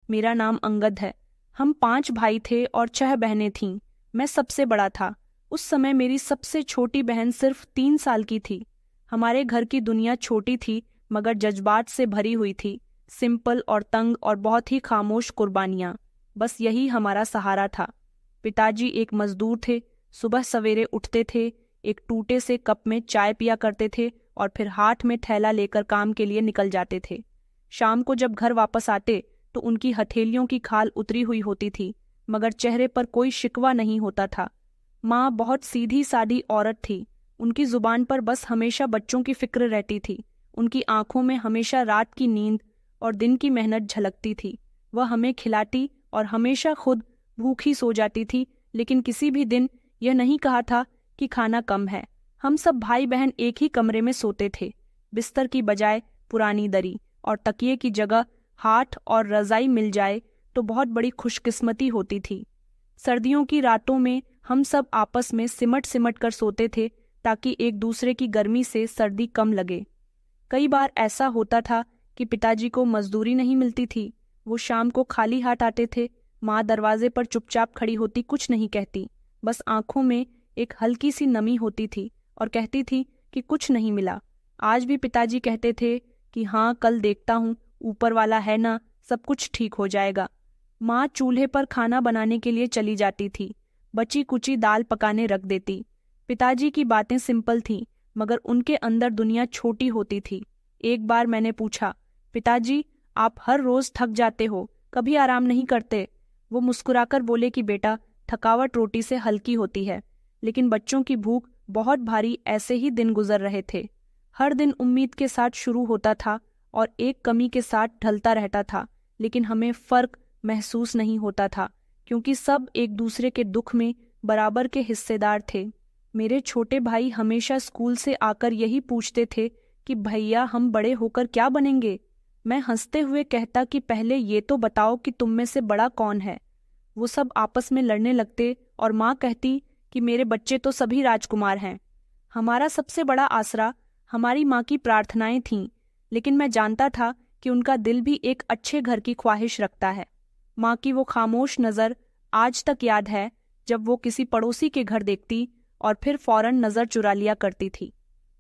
मेरा नाम अंगद है। हम 5 भाई थे और 6 बहनें थीं। मैं सबसे बड़ा था। उस समय मेरी सबसे छोटी बहन सिर्फ 3 साल की थी। हमारे घर की दुनिया छोटी थी मगर जज्बात से भरी हुई थी। सिंपल और तंग और बहुत ही खामोश कुर्बानियां। बस यही हमारा सहारा था। पिताजी एक मजदूर थे। सुबह सवेरे उठते थे, एक टूटे से कप में चाय पिया करते थे और फिर हाथ में थैला लेकर काम के लिए निकल जाते थे। शाम को जब घर वापस आते तो उनकी हथेलियों की खाल उतरी हुई होती थी, मगर चेहरे पर कोई शिकवा नहीं होता था। माँ बहुत सीधी सादी औरत थी। उनकी जुबान पर बस हमेशा बच्चों की फिक्र रहती थी। उनकी आंखों में हमेशा रात की नींद और दिन की मेहनत झलकती थी। वह हमें खिलाती और हमेशा खुद भूखी सो जाती थी, लेकिन किसी भी दिन यह नहीं कहा था कि खाना कम है। हम सब भाई बहन एक ही कमरे में सोते थे। बिस्तर की बजाय पुरानी दरी और तकिए की जगह हाथ और रजाई मिल जाए तो बहुत बड़ी खुशकिस्मती होती थी। सर्दियों की रातों में हम सब आपस में सिमट सिमट कर सोते थे ताकि एक दूसरे की गर्मी से सर्दी कम लगे। कई बार ऐसा होता था कि पिताजी को मजदूरी नहीं मिलती थी। वो शाम को खाली हाथ आते थे। माँ दरवाजे पर चुपचाप खड़ी होती, कुछ नहीं कहती, बस आंखों में एक हल्की सी नमी होती थी और कहती थी कि कुछ नहीं मिला। आज भी पिताजी कहते थे कि हाँ, कल देखता हूँ, ऊपर वाला है ना, सब कुछ ठीक हो जाएगा। माँ चूल्हे पर खाना बनाने के लिए चली जाती थी। बची कुची दाल पकाने रख देती। पिताजी की बातें सिंपल थीं, मगर उनके अंदर दुनिया छोटी होती थी। एक बार मैंने पूछा, पिताजी, आप हर रोज थक जाते हो, कभी आराम नहीं करते? वो मुस्कुराकर बोले कि बेटा, थकावट रोटी से हल्की होती है, लेकिन बच्चों की भूख बहुत भारी। ऐसे ही दिन गुजर रहे थे। हर दिन उम्मीद के साथ शुरू होता था और एक कमी के साथ ढलता रहता था, लेकिन हमें फर्क महसूस नहीं होता था क्योंकि सब एक दूसरे के दुख में बराबर के हिस्सेदार थे। मेरे छोटे भाई हमेशा स्कूल से आकर यही पूछते थे कि भैया, हम बड़े होकर क्या बनेंगे? मैं हंसते हुए कहता कि पहले ये तो बताओ कि तुम में से बड़ा कौन है। वो सब आपस में लड़ने लगते और माँ कहती कि मेरे बच्चे तो सभी राजकुमार हैं। हमारा सबसे बड़ा आसरा हमारी माँ की प्रार्थनाएं थीं, लेकिन मैं जानता था कि उनका दिल भी एक अच्छे घर की ख्वाहिश रखता है। माँ की वो खामोश नज़र आज तक याद है, जब वो किसी पड़ोसी के घर देखती और फिर फौरन नज़र चुरा लिया करती थी।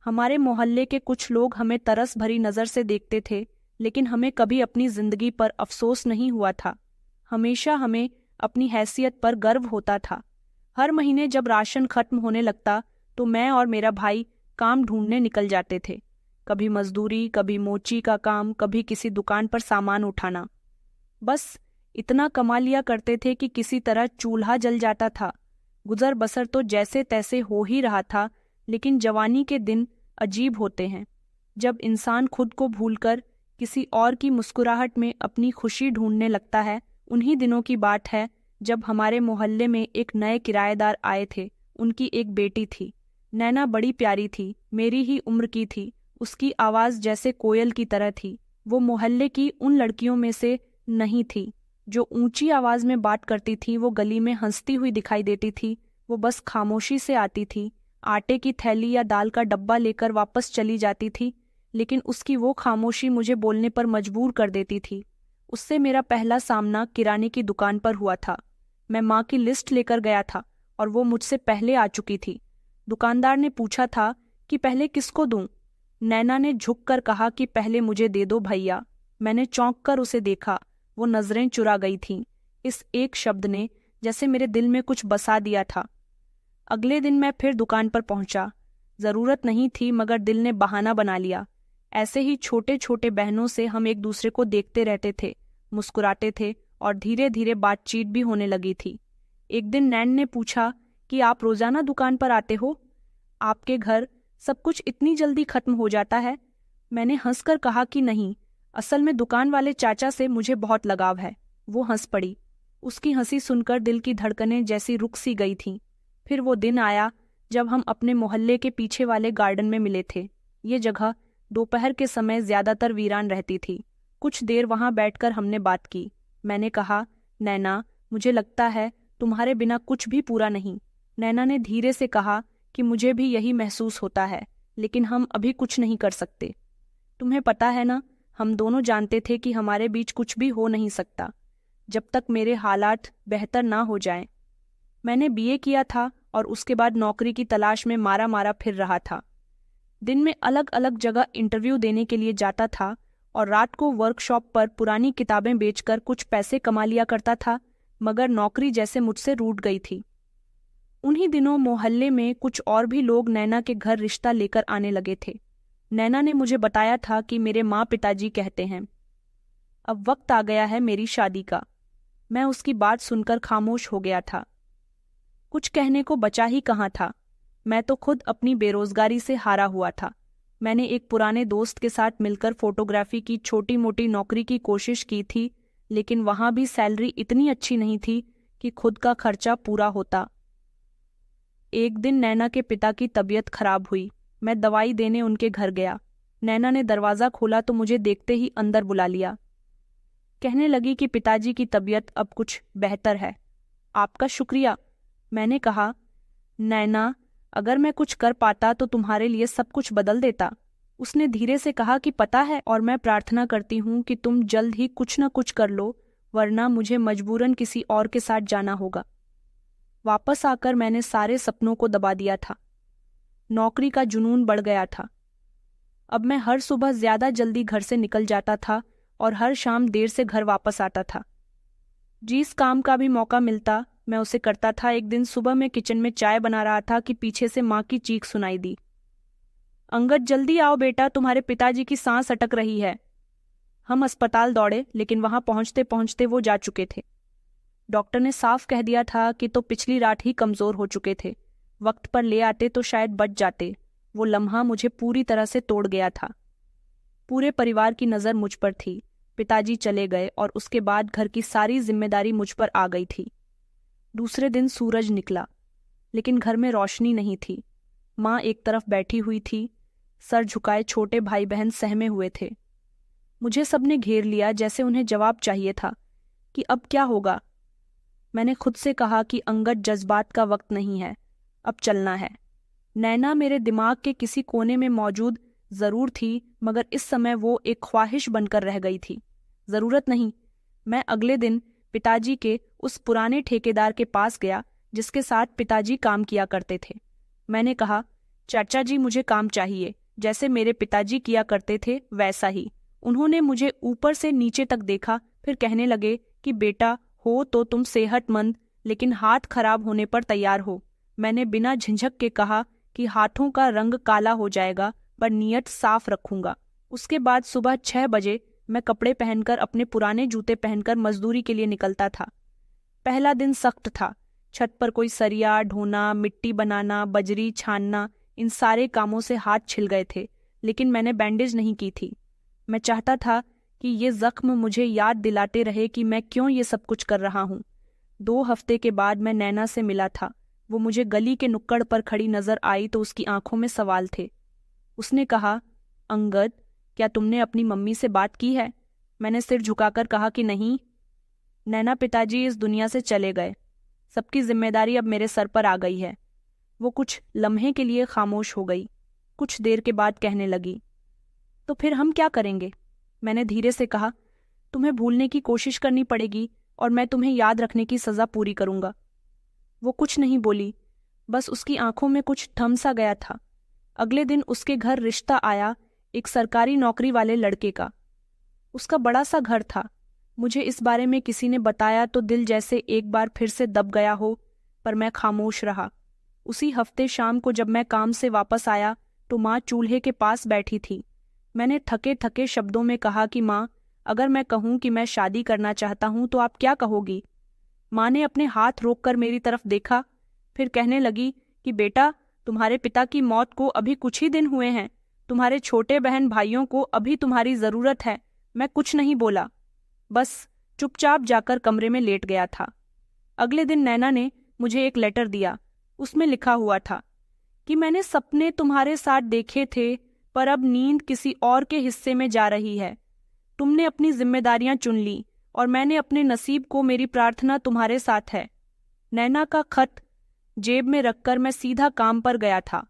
हमारे मोहल्ले के कुछ लोग हमें तरस भरी नज़र से देखते थे, लेकिन हमें कभी अपनी जिंदगी पर अफसोस नहीं हुआ था। हमेशा हमें अपनी हैसियत पर गर्व होता था। हर महीने जब राशन खत्म होने लगता तो मैं और मेरा भाई काम ढूंढने निकल जाते थे। कभी मजदूरी, कभी मोची का काम, कभी किसी दुकान पर सामान उठाना। बस इतना कमा लिया करते थे कि किसी तरह चूल्हा जल जाता था। गुजर बसर तो जैसे तैसे हो ही रहा था, लेकिन जवानी के दिन अजीब होते हैं। जब इंसान खुद को भूलकर किसी और की मुस्कुराहट में अपनी खुशी ढूंढने लगता है। उन्हीं दिनों की बात है जब हमारे मोहल्ले में एक नए किराएदार आए थे। उनकी एक बेटी थी। नैना बड़ी प्यारी थी, मेरी ही उम्र की थी। उसकी आवाज़ जैसे कोयल की तरह थी। वो मोहल्ले की उन लड़कियों में से नहीं थी जो ऊंची आवाज़ में बात करती थी। वो गली में हंसती हुई दिखाई देती थी। वो बस खामोशी से आती थी, आटे की थैली या दाल का डब्बा लेकर वापस चली जाती थी, लेकिन उसकी वो खामोशी मुझे बोलने पर मजबूर कर देती थी। उससे मेरा पहला सामना किराने की दुकान पर हुआ था। मैं माँ की लिस्ट लेकर गया था और वो मुझसे पहले आ चुकी थी। दुकानदार ने पूछा था कि पहले किसको दूं? नैना ने झुककर कहा कि पहले मुझे दे दो भैया। मैंने चौंक कर उसे देखा। वो नजरें चुरा गई थीं। इस एक शब्द ने जैसे मेरे दिल में कुछ बसा दिया था। अगले दिन मैं फिर दुकान पर पहुंचा। जरूरत नहीं थी, मगर दिल ने बहाना बना लिया। ऐसे ही छोटे छोटे बहनों से हम एक दूसरे को देखते रहते थे, मुस्कुराते थे और धीरे धीरे बातचीत भी होने लगी थी। एक दिन नैन ने पूछा कि आप रोजाना दुकान पर आते हो? आपके घर सब कुछ इतनी जल्दी खत्म हो जाता है? मैंने हंसकर कहा कि नहीं, असल में दुकान वाले चाचा से मुझे बहुत लगाव है। वो हंस पड़ी। उसकी हंसी सुनकर दिल की धड़कनें जैसी रुक सी गई थीं। फिर वो दिन आया जब हम अपने मोहल्ले के पीछे वाले गार्डन में मिले थे। ये जगह दोपहर के समय ज्यादातर वीरान रहती थी। कुछ देर वहां बैठकर हमने बात की। मैंने कहा, नैना, मुझे लगता है तुम्हारे बिना कुछ भी पूरा नहीं। नैना ने धीरे से कहा कि मुझे भी यही महसूस होता है, लेकिन हम अभी कुछ नहीं कर सकते। तुम्हें पता है ना, हम दोनों जानते थे कि हमारे बीच कुछ भी हो नहीं सकता। जब तक मेरे हालात बेहतर ना हो जाएं। मैंने बीए किया था और उसके बाद नौकरी की तलाश में मारा मारा फिर रहा था। दिन में अलग अलग जगह इंटरव्यू देने के लिए जाता था और रात को वर्कशॉप पर पुरानी किताबें बेचकर कुछ पैसे कमा लिया करता था, मगर नौकरी जैसे मुझसे रूठ गई थी। उन्हीं दिनों मोहल्ले में कुछ और भी लोग नैना के घर रिश्ता लेकर आने लगे थे। नैना ने मुझे बताया था कि मेरे माँ पिताजी कहते हैं अब वक्त आ गया है मेरी शादी का। मैं उसकी बात सुनकर खामोश हो गया था। कुछ कहने को बचा ही कहाँ था। मैं तो खुद अपनी बेरोजगारी से हारा हुआ था। मैंने एक पुराने दोस्त के साथ मिलकर फोटोग्राफी की छोटी मोटी नौकरी की कोशिश की थी, लेकिन वहां भी सैलरी इतनी अच्छी नहीं थी कि खुद का खर्चा पूरा होता। एक दिन नैना के पिता की तबीयत खराब हुई। मैं दवाई देने उनके घर गया। नैना ने दरवाज़ा खोला तो मुझे देखते ही अंदर बुला लिया। कहने लगी कि पिताजी की तबीयत अब कुछ बेहतर है। आपका शुक्रिया, मैंने कहा। नैना, अगर मैं कुछ कर पाता तो तुम्हारे लिए सब कुछ बदल देता। उसने धीरे से कहा कि पता है, और मैं प्रार्थना करती हूँ कि तुम जल्द ही कुछ न कुछ कर लो, वरना मुझे मजबूरन किसी और के साथ जाना होगा। वापस आकर मैंने सारे सपनों को दबा दिया था। नौकरी का जुनून बढ़ गया था। अब मैं हर सुबह ज्यादा जल्दी घर से निकल जाता था और हर शाम देर से घर वापस आता था। जिस काम का भी मौका मिलता मैं उसे करता था। एक दिन सुबह मैं किचन में चाय बना रहा था कि पीछे से माँ की चीख सुनाई दी। अंगद, जल्दी आओ बेटा, तुम्हारे पिताजी की सांस अटक रही है। हम अस्पताल दौड़े, लेकिन वहां पहुंचते पहुंचते वो जा चुके थे। डॉक्टर ने साफ कह दिया था कि तो पिछली रात ही कमजोर हो चुके थे। वक्त पर ले आते तो शायद बच जाते। वो लम्हा मुझे पूरी तरह से तोड़ गया था। पूरे परिवार की नज़र मुझ पर थी। पिताजी चले गए और उसके बाद घर की सारी जिम्मेदारी मुझ पर आ गई थी। दूसरे दिन सूरज निकला, लेकिन घर में रोशनी नहीं थी। माँ एक तरफ बैठी हुई थी, सर झुकाए छोटे भाई बहन सहमे हुए थे। मुझे सबने घेर लिया, जैसे उन्हें जवाब चाहिए था कि अब क्या होगा। मैंने खुद से कहा कि अंगद, जज्बात का वक्त नहीं है, अब चलना है। नैना मेरे दिमाग के किसी कोने में मौजूद जरूर थी, मगर इस समय वो एक ख्वाहिश बनकर रह गई थी, जरूरत नहीं। मैं अगले दिन पिताजी के उस पुराने ठेकेदार के पास गया जिसके साथ पिताजी काम किया करते थे। मैंने कहा, चाचा जी, मुझे काम चाहिए, जैसे मेरे पिताजी किया करते थे वैसा ही। उन्होंने मुझे ऊपर से नीचे तक देखा, फिर कहने लगे कि बेटा, हो तो तुम सेहतमंद, लेकिन हाथ खराब होने पर तैयार हो। मैंने बिना झिझक के कहा कि हाथों का रंग काला हो जाएगा, पर नीयत साफ रखूंगा। उसके बाद सुबह 6 बजे मैं कपड़े पहनकर, अपने पुराने जूते पहनकर मजदूरी के लिए निकलता था। पहला दिन सख्त था। छत पर कोई सरिया ढोना, मिट्टी बनाना, बजरी छानना, इन सारे कामों से हाथ छिल गए थे, लेकिन मैंने बैंडेज नहीं की थी। मैं चाहता था कि ये जख्म मुझे याद दिलाते रहे कि मैं क्यों ये सब कुछ कर रहा हूँ। 2 हफ्ते के बाद मैं नैना से मिला था। वो मुझे गली के नुक्कड़ पर खड़ी नजर आई तो उसकी आंखों में सवाल थे। उसने कहा, अंगद, क्या तुमने अपनी मम्मी से बात की है? मैंने सिर झुकाकर कहा कि नहीं। नैना, पिताजी इस दुनिया से चले गए। सबकी जिम्मेदारी अब मेरे सर पर आ गई है। वो कुछ लम्हे के लिए खामोश हो गई। कुछ देर के बाद कहने लगी, तो फिर हम क्या करेंगे? मैंने धीरे से कहा, तुम्हें भूलने की कोशिश करनी पड़ेगी और मैं तुम्हें याद रखने की सजा पूरी करूंगा। वो कुछ नहीं बोली, बस उसकी आंखों में कुछ थम सा गया था। अगले दिन उसके घर रिश्ता आया, एक सरकारी नौकरी वाले लड़के का। उसका बड़ा सा घर था। मुझे इस बारे में किसी ने बताया तो दिल जैसे एक बार फिर से दब गया हो, पर मैं खामोश रहा। उसी हफ्ते शाम को जब मैं काम से वापस आया तो माँ चूल्हे के पास बैठी थी। मैंने थके थके शब्दों में कहा कि माँ, अगर मैं कहूँ कि मैं शादी करना चाहता हूँ तो आप क्या कहोगी? माँ ने अपने हाथ रोककर मेरी तरफ देखा, फिर कहने लगी कि बेटा, तुम्हारे पिता की मौत को अभी कुछ ही दिन हुए हैं। तुम्हारे छोटे बहन भाइयों को अभी तुम्हारी जरूरत है। मैं कुछ नहीं बोला, बस चुपचाप जाकर कमरे में लेट गया था। अगले दिन नैना ने मुझे एक लेटर दिया। उसमें लिखा हुआ था कि मैंने सपने तुम्हारे साथ देखे थे, पर अब नींद किसी और के हिस्से में जा रही है। तुमने अपनी जिम्मेदारियां चुन ली और मैंने अपने नसीब को, मेरी प्रार्थना तुम्हारे साथ है। नैना का खत जेब में रखकर मैं सीधा काम पर गया था।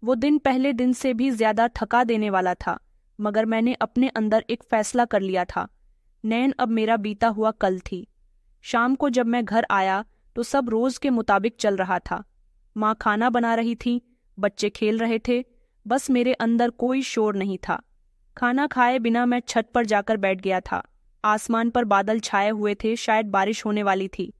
वो दिन पहले दिन से भी ज्यादा थका देने वाला था, मगर मैंने अपने अंदर एक फैसला कर लिया था। नैन अब मेरा बीता हुआ कल थी। शाम को जब मैं घर आया तो सब रोज के मुताबिक चल रहा था। माँ खाना बना रही थी, बच्चे खेल रहे थे, बस मेरे अंदर कोई शोर नहीं था। खाना खाए बिना मैं छत पर जाकर बैठ गया था। आसमान पर बादल छाए हुए थे, शायद बारिश होने वाली थी।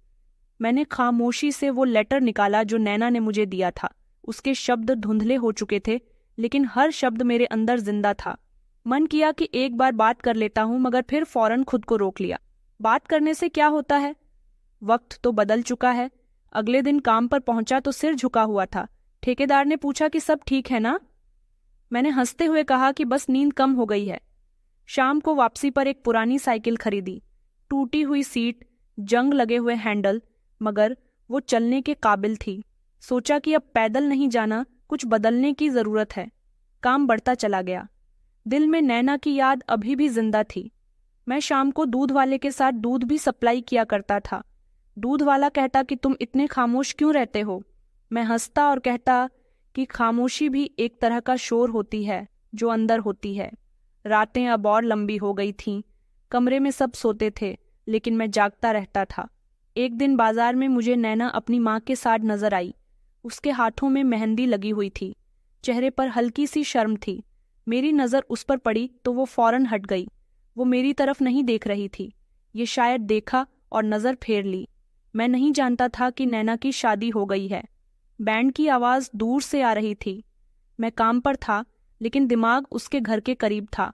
मैंने खामोशी से वो लेटर निकाला जो नैना ने मुझे दिया था। उसके शब्द धुंधले हो चुके थे, लेकिन हर शब्द मेरे अंदर जिंदा था। मन किया कि एक बार बात कर लेता हूं, मगर फिर फौरन खुद को रोक लिया। बात करने से क्या होता है? वक्त तो बदल चुका है। अगले दिन काम पर पहुंचा तो सिर झुका हुआ था। ठेकेदार ने पूछा कि सब ठीक है ना? मैंने हंसते हुए कहा कि बस नींद कम हो गई है। शाम को वापसी पर एक पुरानी साइकिल खरीदी। टूटी हुई सीट, जंग लगे हुए हैंडल, मगर वो चलने के काबिल थी। सोचा कि अब पैदल नहीं जाना, कुछ बदलने की जरूरत है। काम बढ़ता चला गया। दिल में नैना की याद अभी भी जिंदा थी। मैं शाम को दूध वाले के साथ दूध भी सप्लाई किया करता था। दूध वाला कहता कि तुम इतने खामोश क्यों रहते हो? मैं हंसता और कहता कि खामोशी भी एक तरह का शोर होती है जो अंदर होती है। रातें अब और लंबी हो गई थीं। कमरे में सब सोते थे, लेकिन मैं जागता रहता था। एक दिन बाजार में मुझे नैना अपनी माँ के साथ नजर आई। उसके हाथों में मेहंदी लगी हुई थी, चेहरे पर हल्की सी शर्म थी। मेरी नज़र उस पर पड़ी तो वो फौरन हट गई। वो मेरी तरफ नहीं देख रही थी। ये शायद देखा और नज़र फेर ली। मैं नहीं जानता था कि नैना की शादी हो गई है। बैंड की आवाज़ दूर से आ रही थी। मैं काम पर था, लेकिन दिमाग उसके घर के करीब था।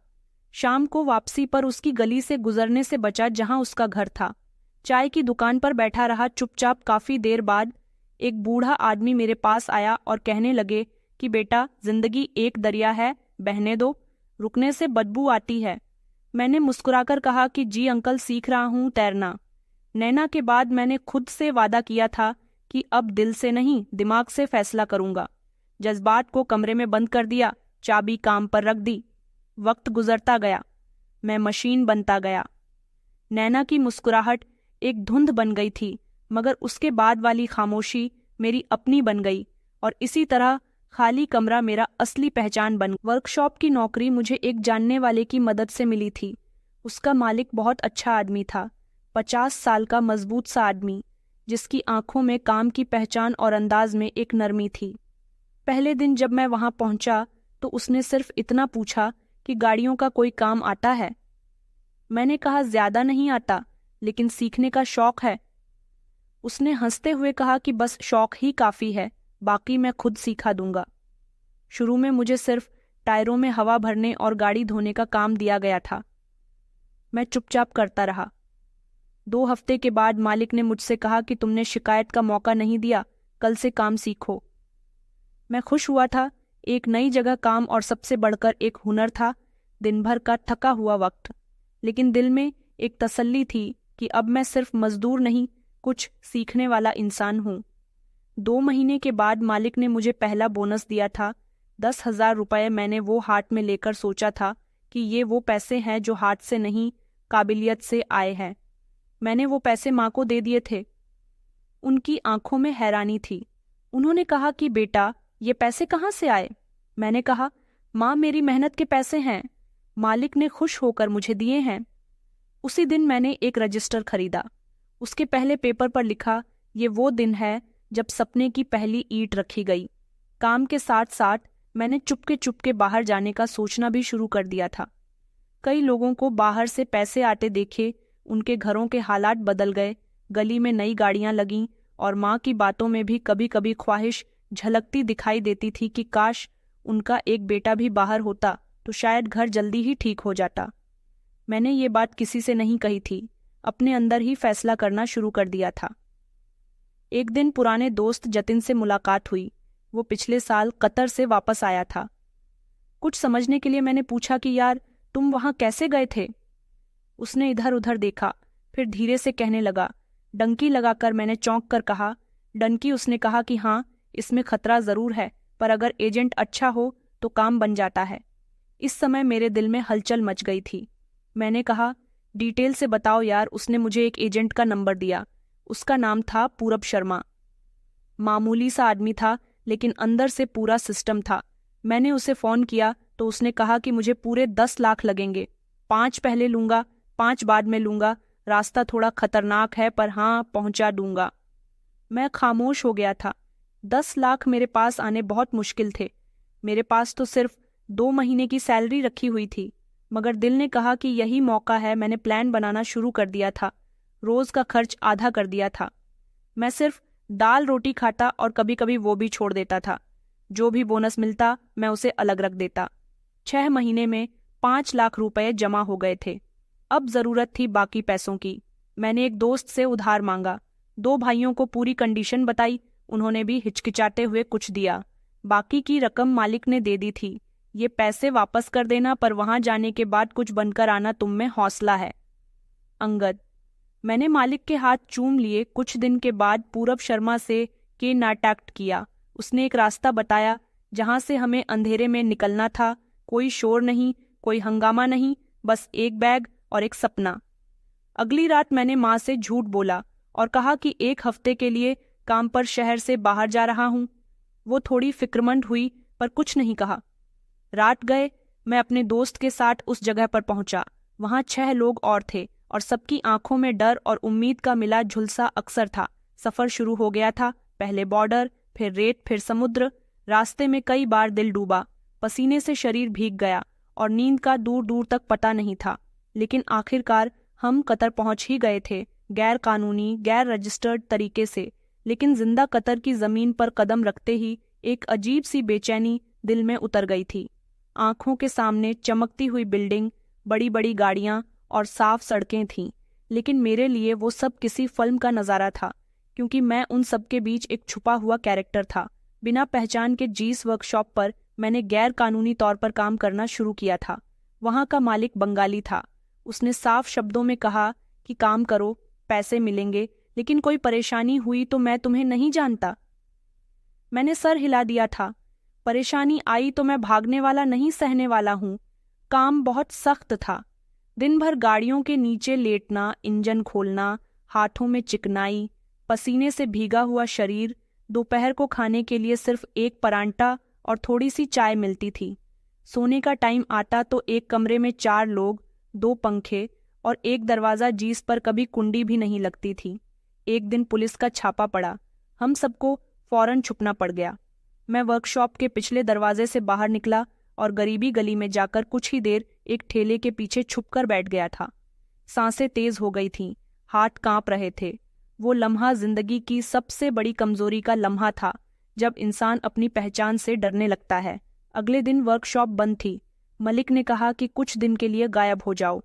शाम को वापसी पर उसकी गली से गुजरने से बचा जहां उसका घर था। चाय की दुकान पर बैठा रहा चुपचाप। काफी देर बाद एक बूढ़ा आदमी मेरे पास आया और कहने लगे कि बेटा, जिंदगी एक दरिया है, बहने दो, रुकने से बदबू आती है। मैंने मुस्कुराकर कहा कि जी अंकल, सीख रहा हूँ तैरना। नैना के बाद मैंने खुद से वादा किया था कि अब दिल से नहीं, दिमाग से फैसला करूंगा। जज्बात को कमरे में बंद कर दिया, चाबी काम पर रख दी। वक्त गुजरता गया, मैं मशीन बनता गया। नैना की मुस्कुराहट एक धुंध बन गई थी, मगर उसके बाद वाली खामोशी मेरी अपनी बन गई, और इसी तरह खाली कमरा मेरा असली पहचान बन। वर्कशॉप की नौकरी मुझे एक जानने वाले की मदद से मिली थी। उसका मालिक बहुत अच्छा आदमी था, 50 साल का मजबूत सा आदमी, जिसकी आंखों में काम की पहचान और अंदाज में एक नरमी थी। पहले दिन जब मैं वहां पहुंचा तो उसने सिर्फ इतना पूछा कि गाड़ियों का कोई काम आता है। मैंने कहा ज्यादा नहीं आता, लेकिन सीखने का शौक है। उसने हंसते हुए कहा कि बस शौक ही काफी है, बाकी मैं खुद सिखा दूंगा। शुरू में मुझे सिर्फ टायरों में हवा भरने और गाड़ी धोने का काम दिया गया था। मैं चुपचाप करता रहा। 2 हफ्ते के बाद मालिक ने मुझसे कहा कि तुमने शिकायत का मौका नहीं दिया, कल से काम सीखो। मैं खुश हुआ था। एक नई जगह काम और सबसे बढ़कर एक हुनर था। दिन भर का थका हुआ वक्त, लेकिन दिल में एक तसल्ली थी कि अब मैं सिर्फ मजदूर नहीं, कुछ सीखने वाला इंसान हूँ। 2 महीने के बाद मालिक ने मुझे पहला बोनस दिया था, 10,000 रुपये। मैंने वो हाथ में लेकर सोचा था कि ये वो पैसे हैं जो हाथ से नहीं, काबिलियत से आए हैं। मैंने वो पैसे माँ को दे दिए थे। उनकी आंखों में हैरानी थी। उन्होंने कहा कि बेटा, ये पैसे कहाँ से आए? मैंने कहा, माँ, मेरी मेहनत के पैसे हैं, मालिक ने खुश होकर मुझे दिए हैं। उसी दिन मैंने एक रजिस्टर खरीदा। उसके पहले पेपर पर लिखा, ये वो दिन है जब सपने की पहली ईंट रखी गई। काम के साथ साथ मैंने चुपके बाहर जाने का सोचना भी शुरू कर दिया था। कई लोगों को बाहर से पैसे आते देखे, उनके घरों के हालात बदल गए, गली में नई गाड़ियां लगीं, और माँ की बातों में भी कभी कभी ख्वाहिश झलकती दिखाई देती थी कि काश उनका एक बेटा भी बाहर होता तो शायद घर जल्दी ही ठीक हो जाता। मैंने ये बात किसी से नहीं कही थी, अपने अंदर ही फैसला करना शुरू कर दिया था। एक दिन पुराने दोस्त जतिन से मुलाकात हुई। वो पिछले साल कतर से वापस आया था। कुछ समझने के लिए मैंने पूछा कि यार, तुम वहां कैसे गए थे? उसने इधर उधर देखा, फिर धीरे से कहने लगा। डंकी लगाकर मैंने चौंक कर कहा, डंकी? उसने कहा कि हाँ, इसमें खतरा जरूर है, पर अगर एजेंट अच्छा हो तो काम बन जाता है। इस समय मेरे दिल में हलचल मच गई थी। मैंने कहा, डिटेल से बताओ यार। उसने मुझे एक एजेंट का नंबर दिया। उसका नाम था पूरब शर्मा। मामूली सा आदमी था, लेकिन अंदर से पूरा सिस्टम था। मैंने उसे फ़ोन किया तो उसने कहा कि मुझे पूरे 10 लाख लगेंगे, 5 पहले लूंगा, 5 बाद में लूंगा, रास्ता थोड़ा खतरनाक है पर हाँ, पहुंचा दूंगा। मैं खामोश हो गया था। 10 लाख मेरे पास आने बहुत मुश्किल थे। मेरे पास तो सिर्फ 2 महीने की सैलरी रखी हुई थी, मगर दिल ने कहा कि यही मौका है। मैंने प्लान बनाना शुरू कर दिया था। रोज का खर्च आधा कर दिया था। मैं सिर्फ दाल रोटी खाता और कभी कभी वो भी छोड़ देता था। जो भी बोनस मिलता मैं उसे अलग रख देता। 6 महीने में 5 लाख रुपए जमा हो गए थे। अब जरूरत थी बाकी पैसों की। मैंने एक दोस्त से उधार मांगा। 2 भाइयों को पूरी कंडीशन बताई। उन्होंने भी हिचकिचाते हुए कुछ दिया। बाकी की रकम मालिक ने दे दी थी। ये पैसे वापस कर देना, पर वहां जाने के बाद कुछ बनकर आना, तुम में हौसला है। अंगद। मैंने मालिक के हाथ चूम लिए। कुछ दिन के बाद पूरब शर्मा से के नाटक किया। उसने एक रास्ता बताया जहां से हमें अंधेरे में निकलना था। कोई शोर नहीं, कोई हंगामा नहीं, बस एक बैग और एक सपना। अगली रात मैंने माँ से झूठ बोला और कहा कि 1 हफ्ते के लिए काम पर शहर से बाहर जा रहा हूँ। वो थोड़ी फिक्रमंद हुई पर कुछ नहीं कहा। रात गए, मैं अपने दोस्त के साथ उस जगह पर पहुंचा। वहां 6 लोग और थे और सबकी आंखों में डर और उम्मीद का मिला झुलसा अक्सर था। सफर शुरू हो गया था। पहले बॉर्डर, फिर रेत, फिर समुद्र। रास्ते में कई बार दिल डूबा, पसीने से शरीर भीग गया और नींद का दूर दूर तक पता नहीं था। लेकिन आखिरकार हम कतर पहुंच ही गए थे, गैर कानूनी, गैर रजिस्टर्ड तरीके से। लेकिन जिंदा कतर की जमीन पर कदम रखते ही एक अजीब सी बेचैनी दिल में उतर गई थी। आंखों के सामने चमकती हुई बिल्डिंग, बड़ी बड़ी गाड़ियां और साफ सड़कें थीं। लेकिन मेरे लिए वो सब किसी फिल्म का नज़ारा था, क्योंकि मैं उन सब के बीच एक छुपा हुआ कैरेक्टर था। बिना पहचान के जीस वर्कशॉप पर मैंने गैर कानूनी तौर पर काम करना शुरू किया था। वहां का मालिक बंगाली था। उसने साफ शब्दों में कहा कि काम करो, पैसे मिलेंगे, लेकिन कोई परेशानी हुई तो मैं तुम्हें नहीं जानता। मैंने सर हिला दिया था। परेशानी आई तो मैं भागने वाला नहीं, सहने वाला हूँ। काम बहुत सख्त था। दिन भर गाड़ियों के नीचे लेटना, इंजन खोलना, हाथों में चिकनाई, पसीने से भीगा हुआ शरीर। दोपहर को खाने के लिए सिर्फ एक परांठा और थोड़ी सी चाय मिलती थी। सोने का टाइम आता तो एक कमरे में 4 लोग, 2 पंखे और एक दरवाज़ा जिस पर कभी कुंडी भी नहीं लगती थी। एक दिन पुलिस का छापा पड़ा। हम सबको फौरन छुपना पड़ गया। मैं वर्कशॉप के पिछले दरवाजे से बाहर निकला और गरीबी गली में जाकर कुछ ही देर एक ठेले के पीछे छुपकर बैठ गया था। सांसें तेज हो गई थीं, हाथ कांप रहे थे। वो लम्हा जिंदगी की सबसे बड़ी कमजोरी का लम्हा था, जब इंसान अपनी पहचान से डरने लगता है। अगले दिन वर्कशॉप बंद थी। मलिक ने कहा कि कुछ दिन के लिए गायब हो जाओ।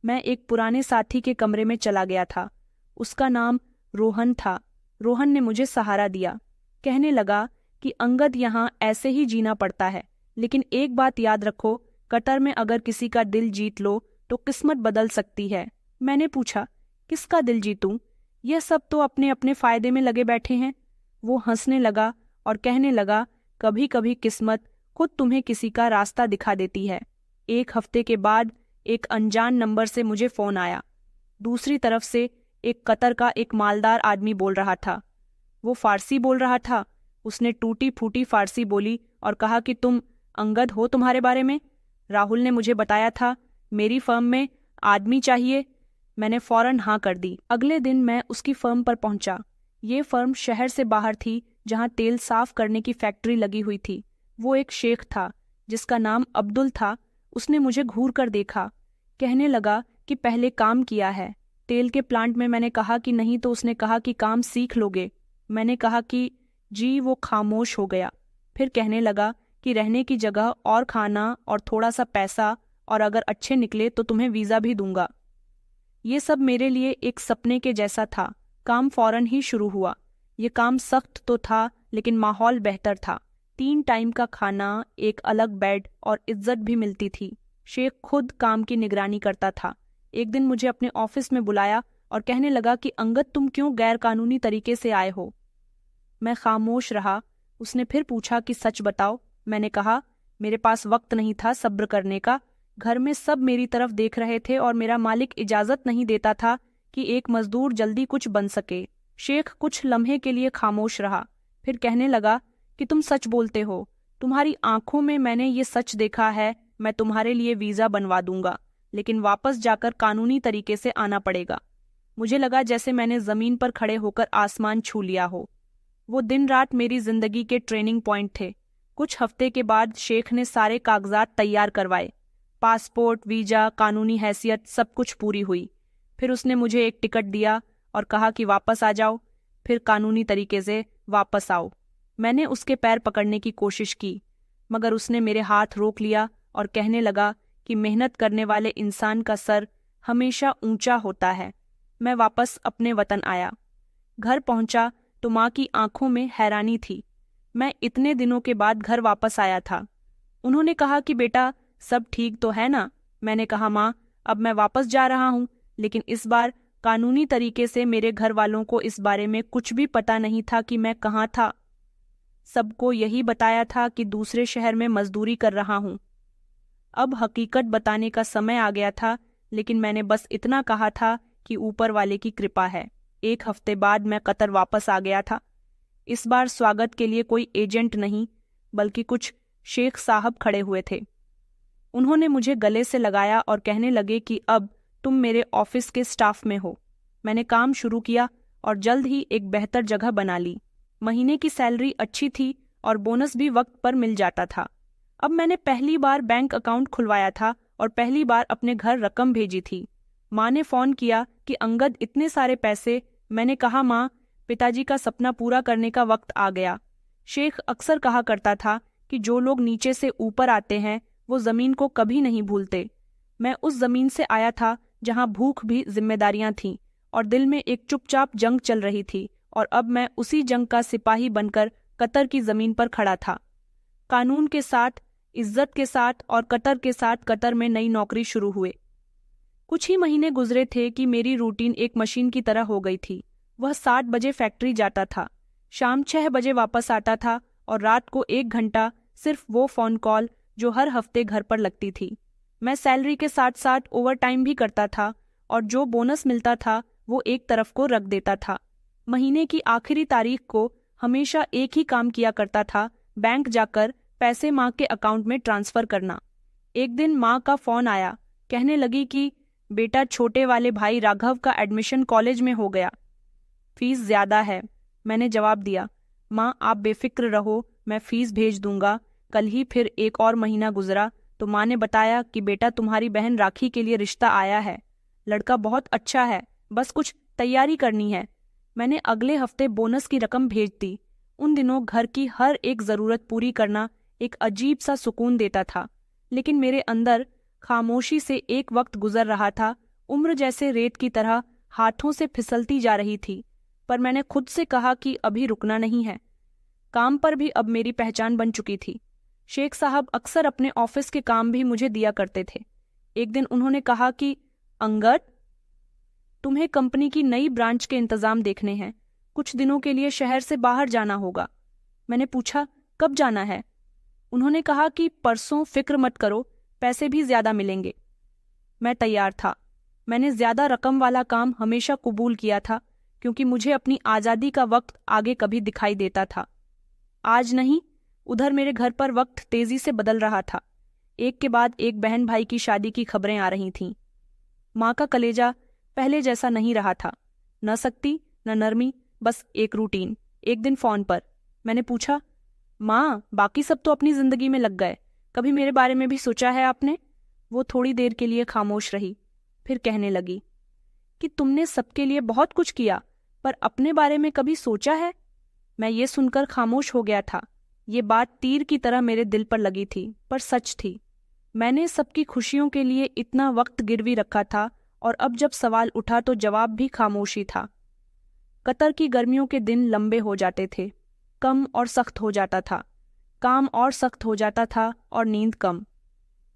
मैं एक पुराने साथी के कमरे में चला गया था। उसका नाम रोहन था। रोहन ने मुझे सहारा दिया। कहने लगा कि अंगद, यहाँ ऐसे ही जीना पड़ता है, लेकिन एक बात याद रखो, कतर में अगर किसी का दिल जीत लो तो किस्मत बदल सकती है। मैंने पूछा, किसका दिल जीतूं? यह सब तो अपने अपने फायदे में लगे बैठे हैं। वो हंसने लगा और कहने लगा, कभी कभी किस्मत खुद तुम्हें किसी का रास्ता दिखा देती है। 1 हफ्ते के बाद एक अनजान नंबर से मुझे फोन आया। दूसरी तरफ से एक कतर का एक मालदार आदमी बोल रहा था। वो फारसी बोल रहा था। उसने टूटी फूटी फारसी बोली और कहा कि तुम अंगद हो, तुम्हारे बारे में राहुल ने मुझे बताया था, मेरी फर्म में आदमी चाहिए। मैंने फौरन हाँ कर दी। अगले दिन मैं उसकी फर्म पर पहुंचा। ये फर्म शहर से बाहर थी, जहां तेल साफ करने की फैक्ट्री लगी हुई थी। वो एक शेख था जिसका नाम अब्दुल था। उसने मुझे घूर कर देखा। कहने लगा कि पहले काम किया है तेल के प्लांट में। मैंने कहा कि नहीं, तो उसने कहा कि काम सीख लोगे। मैंने कहा कि जी। वो खामोश हो गया। फिर कहने लगा कि रहने की जगह और खाना और थोड़ा सा पैसा, और अगर अच्छे निकले तो तुम्हें वीज़ा भी दूंगा। ये सब मेरे लिए एक सपने के जैसा था। काम फौरन ही शुरू हुआ। ये काम सख्त तो था, लेकिन माहौल बेहतर था। 3 टाइम का खाना, एक अलग बेड और इज्जत भी मिलती थी। शेख खुद काम की निगरानी करता था। एक दिन मुझे अपने ऑफिस में बुलाया और कहने लगा कि अंगद, तुम क्यों गैर कानूनी तरीके से आए हो? मैं खामोश रहा। उसने फिर पूछा कि सच बताओ। मैंने कहा, मेरे पास वक्त नहीं था सब्र करने का। घर में सब मेरी तरफ देख रहे थे और मेरा मालिक इजाजत नहीं देता था कि एक मजदूर जल्दी कुछ बन सके। शेख कुछ लम्हे के लिए खामोश रहा, फिर कहने लगा कि तुम सच बोलते हो। तुम्हारी आंखों में मैंने ये सच देखा है। मैं तुम्हारे लिए वीज़ा बनवा दूंगा, लेकिन वापस जाकर कानूनी तरीके से आना पड़ेगा। मुझे लगा जैसे मैंने जमीन पर खड़े होकर आसमान छू लिया हो। वो दिन रात मेरी जिंदगी के ट्रेनिंग पॉइंट थे। कुछ हफ्ते के बाद शेख ने सारे कागजात तैयार करवाए। पासपोर्ट, वीजा, कानूनी हैसियत सब कुछ पूरी हुई। फिर उसने मुझे एक टिकट दिया और कहा कि वापस आ जाओ, फिर कानूनी तरीके से वापस आओ। मैंने उसके पैर पकड़ने की कोशिश की, मगर उसने मेरे हाथ रोक लिया और कहने लगा कि मेहनत करने वाले इंसान का सर हमेशा ऊंचा होता है। मैं वापस अपने वतन आया। घर पहुंचा तो माँ की आंखों में हैरानी थी। मैं इतने दिनों के बाद घर वापस आया था। उन्होंने कहा कि बेटा सब ठीक तो है ना। मैंने कहा माँ, अब मैं वापस जा रहा हूँ, लेकिन इस बार कानूनी तरीके से। मेरे घर वालों को इस बारे में कुछ भी पता नहीं था कि मैं कहाँ था। सबको यही बताया था कि दूसरे शहर में मजदूरी कर रहा हूँ। अब हकीकत बताने का समय आ गया था, लेकिन मैंने बस इतना कहा था कि ऊपर वाले की कृपा है। 1 हफ्ते बाद मैं कतर वापस आ गया था। इस बार स्वागत के लिए कोई एजेंट नहीं, बल्कि कुछ शेख साहब खड़े हुए थे। उन्होंने मुझे गले से लगाया और कहने लगे कि अब तुम मेरे ऑफिस के स्टाफ में हो। मैंने काम शुरू किया और जल्द ही एक बेहतर जगह बना ली। महीने की सैलरी अच्छी थी और बोनस भी वक्त पर मिल जाता था। अब मैंने पहली बार बैंक अकाउंट खुलवाया था और पहली बार अपने घर रकम भेजी थी। माँ ने फोन किया कि अंगद इतने सारे पैसे। मैंने कहा माँ, पिताजी का सपना पूरा करने का वक्त आ गया। शेख अक्सर कहा करता था कि जो लोग नीचे से ऊपर आते हैं वो जमीन को कभी नहीं भूलते। मैं उस जमीन से आया था जहां भूख भी जिम्मेदारियां थीं और दिल में एक चुपचाप जंग चल रही थी, और अब मैं उसी जंग का सिपाही बनकर कतर की जमीन पर खड़ा था। कानून के साथ, इज्जत के साथ और कतर के साथ कतर में नई नौकरी शुरू हुए। कुछ ही महीने गुजरे थे कि मेरी रूटीन एक मशीन की तरह हो गई थी। वह 7 बजे फैक्ट्री जाता था, शाम 6 बजे वापस आता था और रात को 1 घंटा सिर्फ वो फोन कॉल जो हर हफ्ते घर पर लगती थी। मैं सैलरी के साथ साथ ओवर टाइम भी करता था और जो बोनस मिलता था वो एक तरफ को रख देता था। महीने की आखिरी तारीख को हमेशा एक ही काम किया करता था, बैंक जाकर पैसे माँ के अकाउंट में ट्रांसफर करना। एक दिन माँ का फोन आया, कहने लगी कि बेटा, छोटे वाले भाई राघव का एडमिशन कॉलेज में हो गया, फीस ज्यादा है। मैंने जवाब दिया, माँ आप बेफिक्र रहो, मैं फीस भेज दूंगा। कल ही फिर एक और महीना गुजरा तो माँ ने बताया कि बेटा तुम्हारी बहन राखी के लिए रिश्ता आया है, लड़का बहुत अच्छा है, बस कुछ तैयारी करनी है। मैंने अगले हफ्ते बोनस की रकम भेज दी। उन दिनों घर की हर एक जरूरत पूरी करना एक अजीब सा सुकून देता था, लेकिन मेरे अंदर खामोशी से एक वक्त गुजर रहा था। उम्र जैसे रेत की तरह हाथों से फिसलती जा रही थी, पर मैंने खुद से कहा कि अभी रुकना नहीं है। काम पर भी अब मेरी पहचान बन चुकी थी। शेख साहब अक्सर अपने ऑफिस के काम भी मुझे दिया करते थे। एक दिन उन्होंने कहा कि अंगद, तुम्हें कंपनी की नई ब्रांच के इंतजाम देखने हैं, कुछ दिनों के लिए शहर से बाहर जाना होगा। मैंने पूछा, कब जाना है? उन्होंने कहा कि परसों, फिक्र मत करो, पैसे भी ज्यादा मिलेंगे। मैं तैयार था। मैंने ज्यादा रकम वाला काम हमेशा कबूल किया था, क्योंकि मुझे अपनी आज़ादी का वक्त आगे कभी दिखाई देता था। आज नहीं। उधर मेरे घर पर वक्त तेजी से बदल रहा था। एक के बाद एक बहन भाई की शादी की खबरें आ रही थीं। माँ का कलेजा पहले जैसा नहीं रहा था, न सख्ती न नरमी, बस एक रूटीन। एक दिन फोन पर मैंने पूछा, माँ बाकी सब तो अपनी जिंदगी में लग गए, कभी मेरे बारे में भी सोचा है आपने? वो थोड़ी देर के लिए खामोश रही, फिर कहने लगी कि तुमने सबके लिए बहुत कुछ किया, पर अपने बारे में कभी सोचा है? मैं ये सुनकर खामोश हो गया था। ये बात तीर की तरह मेरे दिल पर लगी थी, पर सच थी। मैंने सबकी खुशियों के लिए इतना वक्त गिरवी रखा था, और अब जब सवाल उठा तो जवाब भी खामोशी था। कतर की गर्मियों के दिन लंबे हो जाते थे, कम और सख्त हो जाता था, काम और सख्त हो जाता था और नींद कम।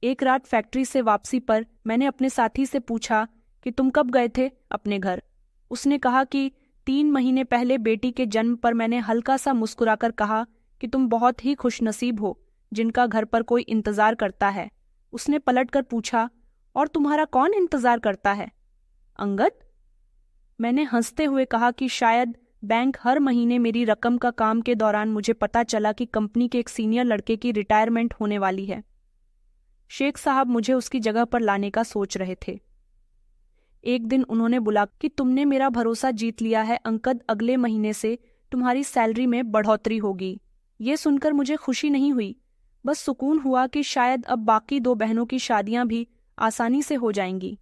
एक रात फैक्ट्री से वापसी पर मैंने अपने साथी से पूछा कि तुम कब गए थे अपने घर? उसने कहा कि 3 महीने पहले बेटी के जन्म पर। मैंने हल्का सा मुस्कुराकर कहा कि तुम बहुत ही खुशनसीब हो जिनका घर पर कोई इंतजार करता है। उसने पलटकर पूछा, और तुम्हारा कौन इंतजार करता है? अंगद। मैंने हंसते हुए कहा कि शायद बैंक हर महीने मेरी रकम का काम के दौरान मुझे पता चला कि कंपनी के एक सीनियर लड़के की रिटायरमेंट होने वाली है। शेख साहब मुझे उसकी जगह पर लाने का सोच रहे थे। एक दिन उन्होंने बुला कि तुमने मेरा भरोसा जीत लिया है अंकद, अगले महीने से तुम्हारी सैलरी में बढ़ोतरी होगी। ये सुनकर मुझे खुशी नहीं हुई, बस सुकून हुआ कि शायद अब बाकी 2 बहनों की शादियां भी आसानी से हो जाएंगी।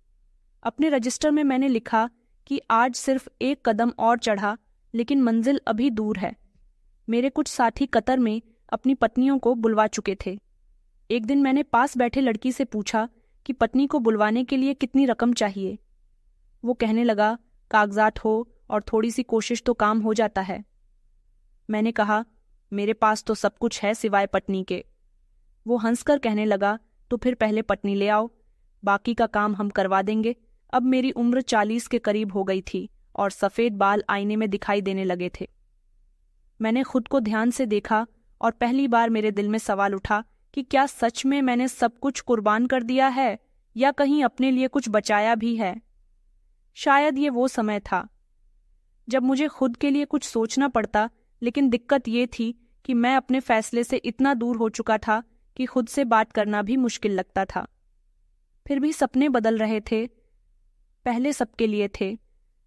अपने रजिस्टर में मैंने लिखा कि आज सिर्फ 1 कदम और चढ़ा, लेकिन मंजिल अभी दूर है। मेरे कुछ साथी कतर में अपनी पत्नियों को बुलवा चुके थे। एक दिन मैंने पास बैठे लड़की से पूछा कि पत्नी को बुलवाने के लिए कितनी रकम चाहिए। वो कहने लगा, कागजात हो और थोड़ी सी कोशिश तो काम हो जाता है। मैंने कहा, मेरे पास तो सब कुछ है सिवाय पत्नी के। वो हंसकर कहने लगा, तो फिर पहले पत्नी ले आओ, बाकी का काम हम करवा देंगे। अब मेरी उम्र 40 के करीब हो गई थी और सफ़ेद बाल आईने में दिखाई देने लगे थे। मैंने खुद को ध्यान से देखा और पहली बार मेरे दिल में सवाल उठा कि क्या सच में मैंने सब कुछ कुर्बान कर दिया है या कहीं अपने लिए कुछ बचाया भी है। शायद ये वो समय था जब मुझे खुद के लिए कुछ सोचना पड़ता, लेकिन दिक्कत ये थी कि मैं अपने फैसले से इतना दूर हो चुका था कि खुद से बात करना भी मुश्किल लगता था। फिर भी सपने बदल रहे थे। पहले सबके लिए थे,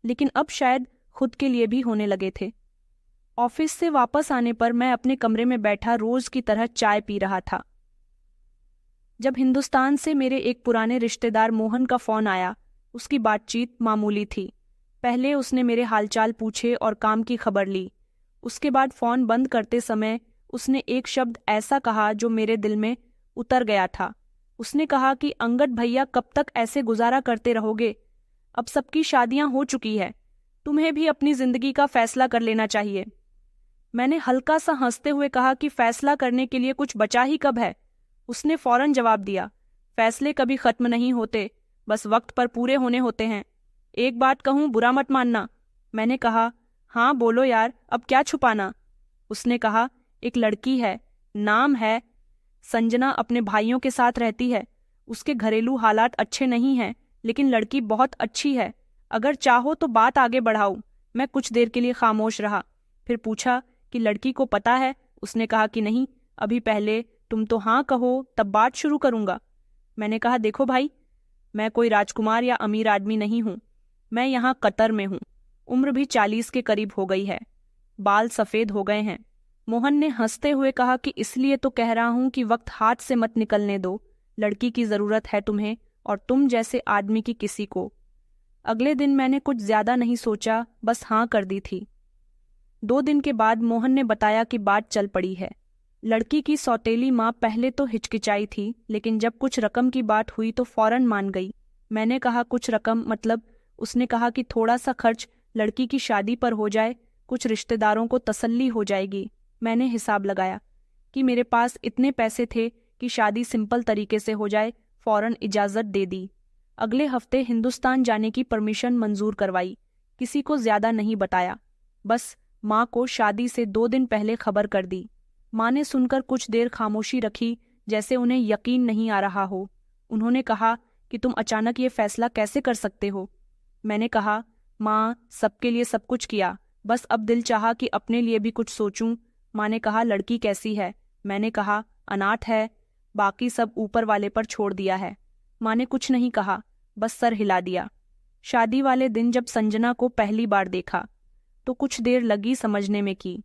लेकिन अब शायद खुद के लिए भी होने लगे थे। ऑफिस से वापस आने पर मैं अपने कमरे में बैठा रोज की तरह चाय पी रहा था जब हिंदुस्तान से मेरे एक पुराने रिश्तेदार मोहन का फोन आया। उसकी बातचीत मामूली थी। पहले उसने मेरे हालचाल पूछे और काम की खबर ली। उसके बाद फोन बंद करते समय उसने एक शब्द ऐसा कहा जो मेरे दिल में उतर गया था। उसने कहा कि अंगद भैया, कब तक ऐसे गुजारा करते रहोगे? अब सबकी शादियां हो चुकी है, तुम्हें भी अपनी जिंदगी का फैसला कर लेना चाहिए। मैंने हल्का सा हंसते हुए कहा कि फैसला करने के लिए कुछ बचा ही कब है। उसने फौरन जवाब दिया, फैसले कभी खत्म नहीं होते, बस वक्त पर पूरे होने होते हैं। एक बात कहूं, बुरा मत मानना। मैंने कहा, हाँ बोलो यार, अब क्या छुपाना। उसने कहा, एक लड़की है, नाम है संजना, अपने भाइयों के साथ रहती है। उसके घरेलू हालात अच्छे नहीं हैं, लेकिन लड़की बहुत अच्छी है। अगर चाहो तो बात आगे बढ़ाऊं। मैं कुछ देर के लिए खामोश रहा, फिर पूछा कि लड़की को पता है? उसने कहा कि नहीं, अभी पहले तुम तो हाँ कहो तब बात शुरू करूंगा। मैंने कहा, देखो भाई, मैं कोई राजकुमार या अमीर आदमी नहीं हूं। मैं यहाँ कतर में हूं। उम्र भी 40 के करीब हो गई है, बाल सफ़ेद हो गए हैं। मोहन ने हंसते हुए कहा कि इसलिए तो कह रहा हूं कि वक्त हाथ से मत निकलने दो। लड़की की ज़रूरत है तुम्हें और तुम जैसे आदमी की किसी को। अगले दिन मैंने कुछ ज़्यादा नहीं सोचा, बस हाँ कर दी थी। 2 दिन के बाद मोहन ने बताया कि बात चल पड़ी है। लड़की की सौतेली माँ पहले तो हिचकिचाई थी, लेकिन जब कुछ रकम की बात हुई तो फौरन मान गई। मैंने कहा, कुछ रकम मतलब? उसने कहा कि थोड़ा सा खर्च लड़की की शादी पर हो जाए, कुछ रिश्तेदारों को तसल्ली हो जाएगी। मैंने हिसाब लगाया कि मेरे पास इतने पैसे थे कि शादी सिंपल तरीके से हो जाए। फौरन इजाज़त दे दी। अगले हफ्ते हिंदुस्तान जाने की परमिशन मंजूर करवाई। किसी को ज्यादा नहीं बताया, बस माँ को शादी से 2 दिन पहले खबर कर दी। माँ ने सुनकर कुछ देर खामोशी रखी, जैसे उन्हें यकीन नहीं आ रहा हो। उन्होंने कहा कि तुम अचानक ये फैसला कैसे कर सकते हो? मैंने कहा, माँ, सबके लिए सब कुछ किया, बस अब दिल चाहा कि अपने लिए भी कुछ सोचूं। माँ ने कहा, लड़की कैसी है? मैंने कहा, अनाथ है, बाकी सब ऊपर वाले पर छोड़ दिया है। माँ ने कुछ नहीं कहा, बस सर हिला दिया। शादी वाले दिन जब संजना को पहली बार देखा तो कुछ देर लगी समझने में कि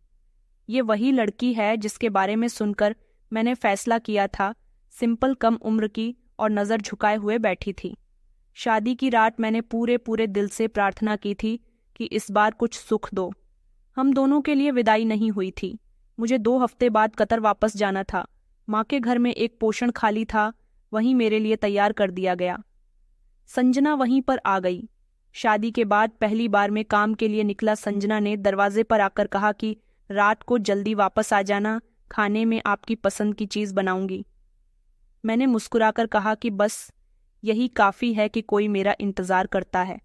ये वही लड़की है जिसके बारे में सुनकर मैंने फैसला किया था। सिंपल, कम उम्र की और नज़र झुकाए हुए बैठी थी। शादी की रात मैंने पूरे दिल से प्रार्थना की थी कि इस बार कुछ सुख दो। हम दोनों के लिए विदाई नहीं हुई थी। मुझे 2 हफ्ते बाद कतर वापस जाना था। माँ के घर में एक पोषण खाली था, वहीं मेरे लिए तैयार कर दिया गया। संजना वहीं पर आ गई। शादी के बाद पहली बार में काम के लिए निकला संजना ने दरवाजे पर आकर कहा कि रात को जल्दी वापस आ जाना, खाने में आपकी पसंद की चीज़ बनाऊंगी। मैंने मुस्कुराकर कहा कि बस यही काफ़ी है कि कोई मेरा इंतज़ार करता है।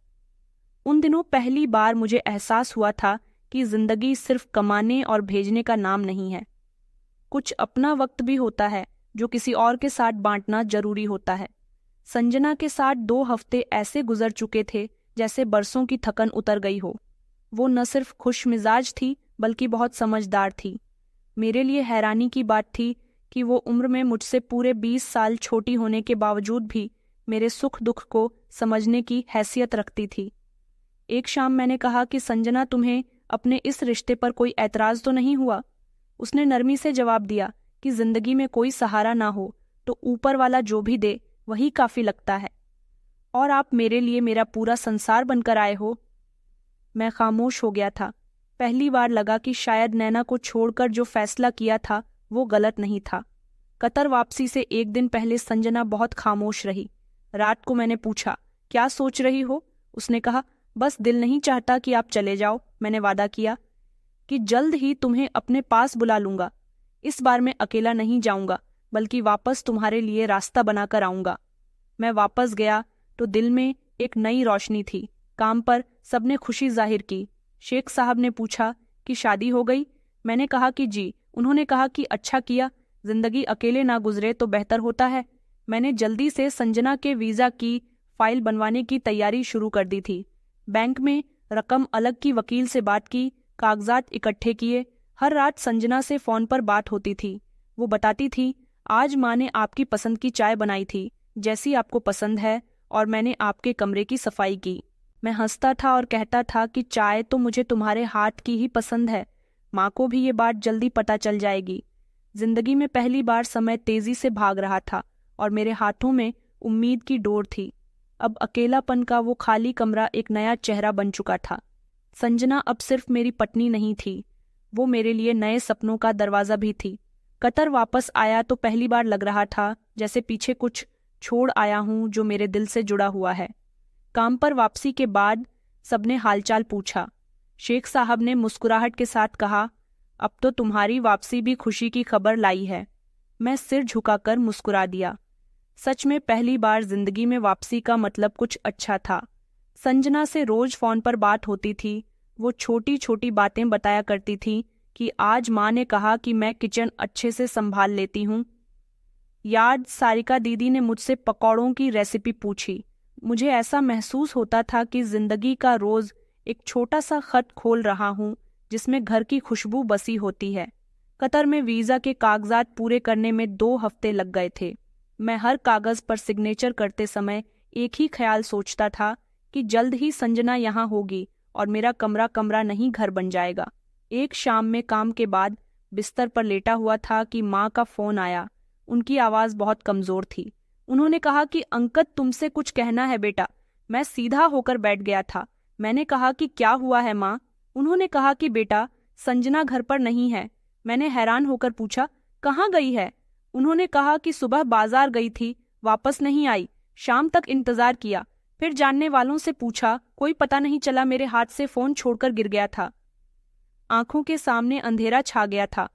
उन दिनों पहली बार मुझे एहसास हुआ था कि जिंदगी सिर्फ कमाने और भेजने का नाम नहीं है। कुछ अपना वक्त भी होता है जो किसी और के साथ बांटना जरूरी होता है। संजना के साथ 2 हफ्ते ऐसे गुजर चुके थे जैसे बरसों की थकन उतर गई हो। वो न सिर्फ खुश मिजाज थी बल्कि बहुत समझदार थी। मेरे लिए हैरानी की बात थी कि वो उम्र में मुझसे पूरे 20 साल छोटी होने के बावजूद भी मेरे सुख दुख को समझने की हैसियत रखती थी। एक शाम मैंने कहा कि संजना, तुम्हें अपने इस रिश्ते पर कोई ऐतराज तो नहीं हुआ? उसने नरमी से जवाब दिया कि जिंदगी में कोई सहारा ना हो तो ऊपर वाला जो भी दे वही काफी लगता है, और आप मेरे लिए मेरा पूरा संसार बनकर आए हो। मैं खामोश हो गया था। पहली बार लगा कि शायद नैना को छोड़कर जो फैसला किया था वो गलत नहीं था। कतर वापसी से एक दिन पहले संजना बहुत खामोश रही। रात को मैंने पूछा, क्या सोच रही हो? उसने कहा, बस दिल नहीं चाहता कि आप चले जाओ। मैंने वादा किया कि जल्द ही तुम्हें अपने पास बुला लूंगा। इस बार मैं अकेला नहीं जाऊंगा, बल्कि वापस तुम्हारे लिए रास्ता बनाकर आऊंगा। मैं वापस गया तो दिल में एक नई रोशनी थी। काम पर सबने खुशी जाहिर की। शेख साहब ने पूछा कि शादी हो गई? मैंने कहा कि जी। उन्होंने कहा कि अच्छा किया, जिंदगी अकेले ना गुजरे तो बेहतर होता है। मैंने जल्दी से संजना के वीजा की फाइल बनवाने की तैयारी शुरू कर दी थी। बैंक में रकम अलग की, वकील से बात की, कागजात इकट्ठे किए। हर रात संजना से फोन पर बात होती थी। वो बताती थी, आज माँ ने आपकी पसंद की चाय बनाई थी, जैसी आपको पसंद है, और मैंने आपके कमरे की सफाई की। मैं हंसता था और कहता था कि चाय तो मुझे तुम्हारे हाथ की ही पसंद है। माँ को भी ये बात जल्दी पता चल जाएगी। जिंदगी में पहली बार समय तेजी से भाग रहा था और मेरे हाथों में उम्मीद की डोर थी। अब अकेलापन का वो खाली कमरा एक नया चेहरा बन चुका था। संजना अब सिर्फ मेरी पत्नी नहीं थी, वो मेरे लिए नए सपनों का दरवाजा भी थी। कतर वापस आया तो पहली बार लग रहा था जैसे पीछे कुछ छोड़ आया हूं जो मेरे दिल से जुड़ा हुआ है। काम पर वापसी के बाद सबने हालचाल पूछा। शेख साहब ने मुस्कुराहट के साथ कहा, अब तो तुम्हारी वापसी भी खुशी की खबर लाई है। मैं सिर झुकाकर मुस्कुरा दिया। सच में पहली बार जिंदगी में वापसी का मतलब कुछ अच्छा था। संजना से रोज फोन पर बात होती थी। वो छोटी छोटी बातें बताया करती थी कि आज माँ ने कहा कि मैं किचन अच्छे से संभाल लेती हूँ। याद सारिका दीदी ने मुझसे पकौड़ों की रेसिपी पूछी। मुझे ऐसा महसूस होता था कि जिंदगी का रोज एक छोटा सा खत खोल रहा हूँ जिसमें घर की खुशबू बसी होती है। कतर में वीजा के कागजात पूरे करने में 2 हफ्ते लग गए थे। मैं हर कागज पर सिग्नेचर करते समय एक ही ख्याल सोचता था कि जल्द ही संजना यहाँ होगी और मेरा कमरा कमरा नहीं घर बन जाएगा। एक शाम में काम के बाद बिस्तर पर लेटा हुआ था कि माँ का फोन आया। उनकी आवाज़ बहुत कमजोर थी। उन्होंने कहा कि अंकल, तुमसे कुछ कहना है बेटा। मैं सीधा होकर बैठ गया था। मैंने कहा कि क्या हुआ है माँ? उन्होंने कहा कि बेटा, संजना घर पर नहीं है। मैंने हैरान होकर पूछा, कहाँ गई है? उन्होंने कहा कि सुबह बाजार गई थी, वापस नहीं आई। शाम तक इंतजार किया, फिर जानने वालों से पूछा, कोई पता नहीं चला। मेरे हाथ से फोन छोड़कर गिर गया था। आंखों के सामने अंधेरा छा गया था।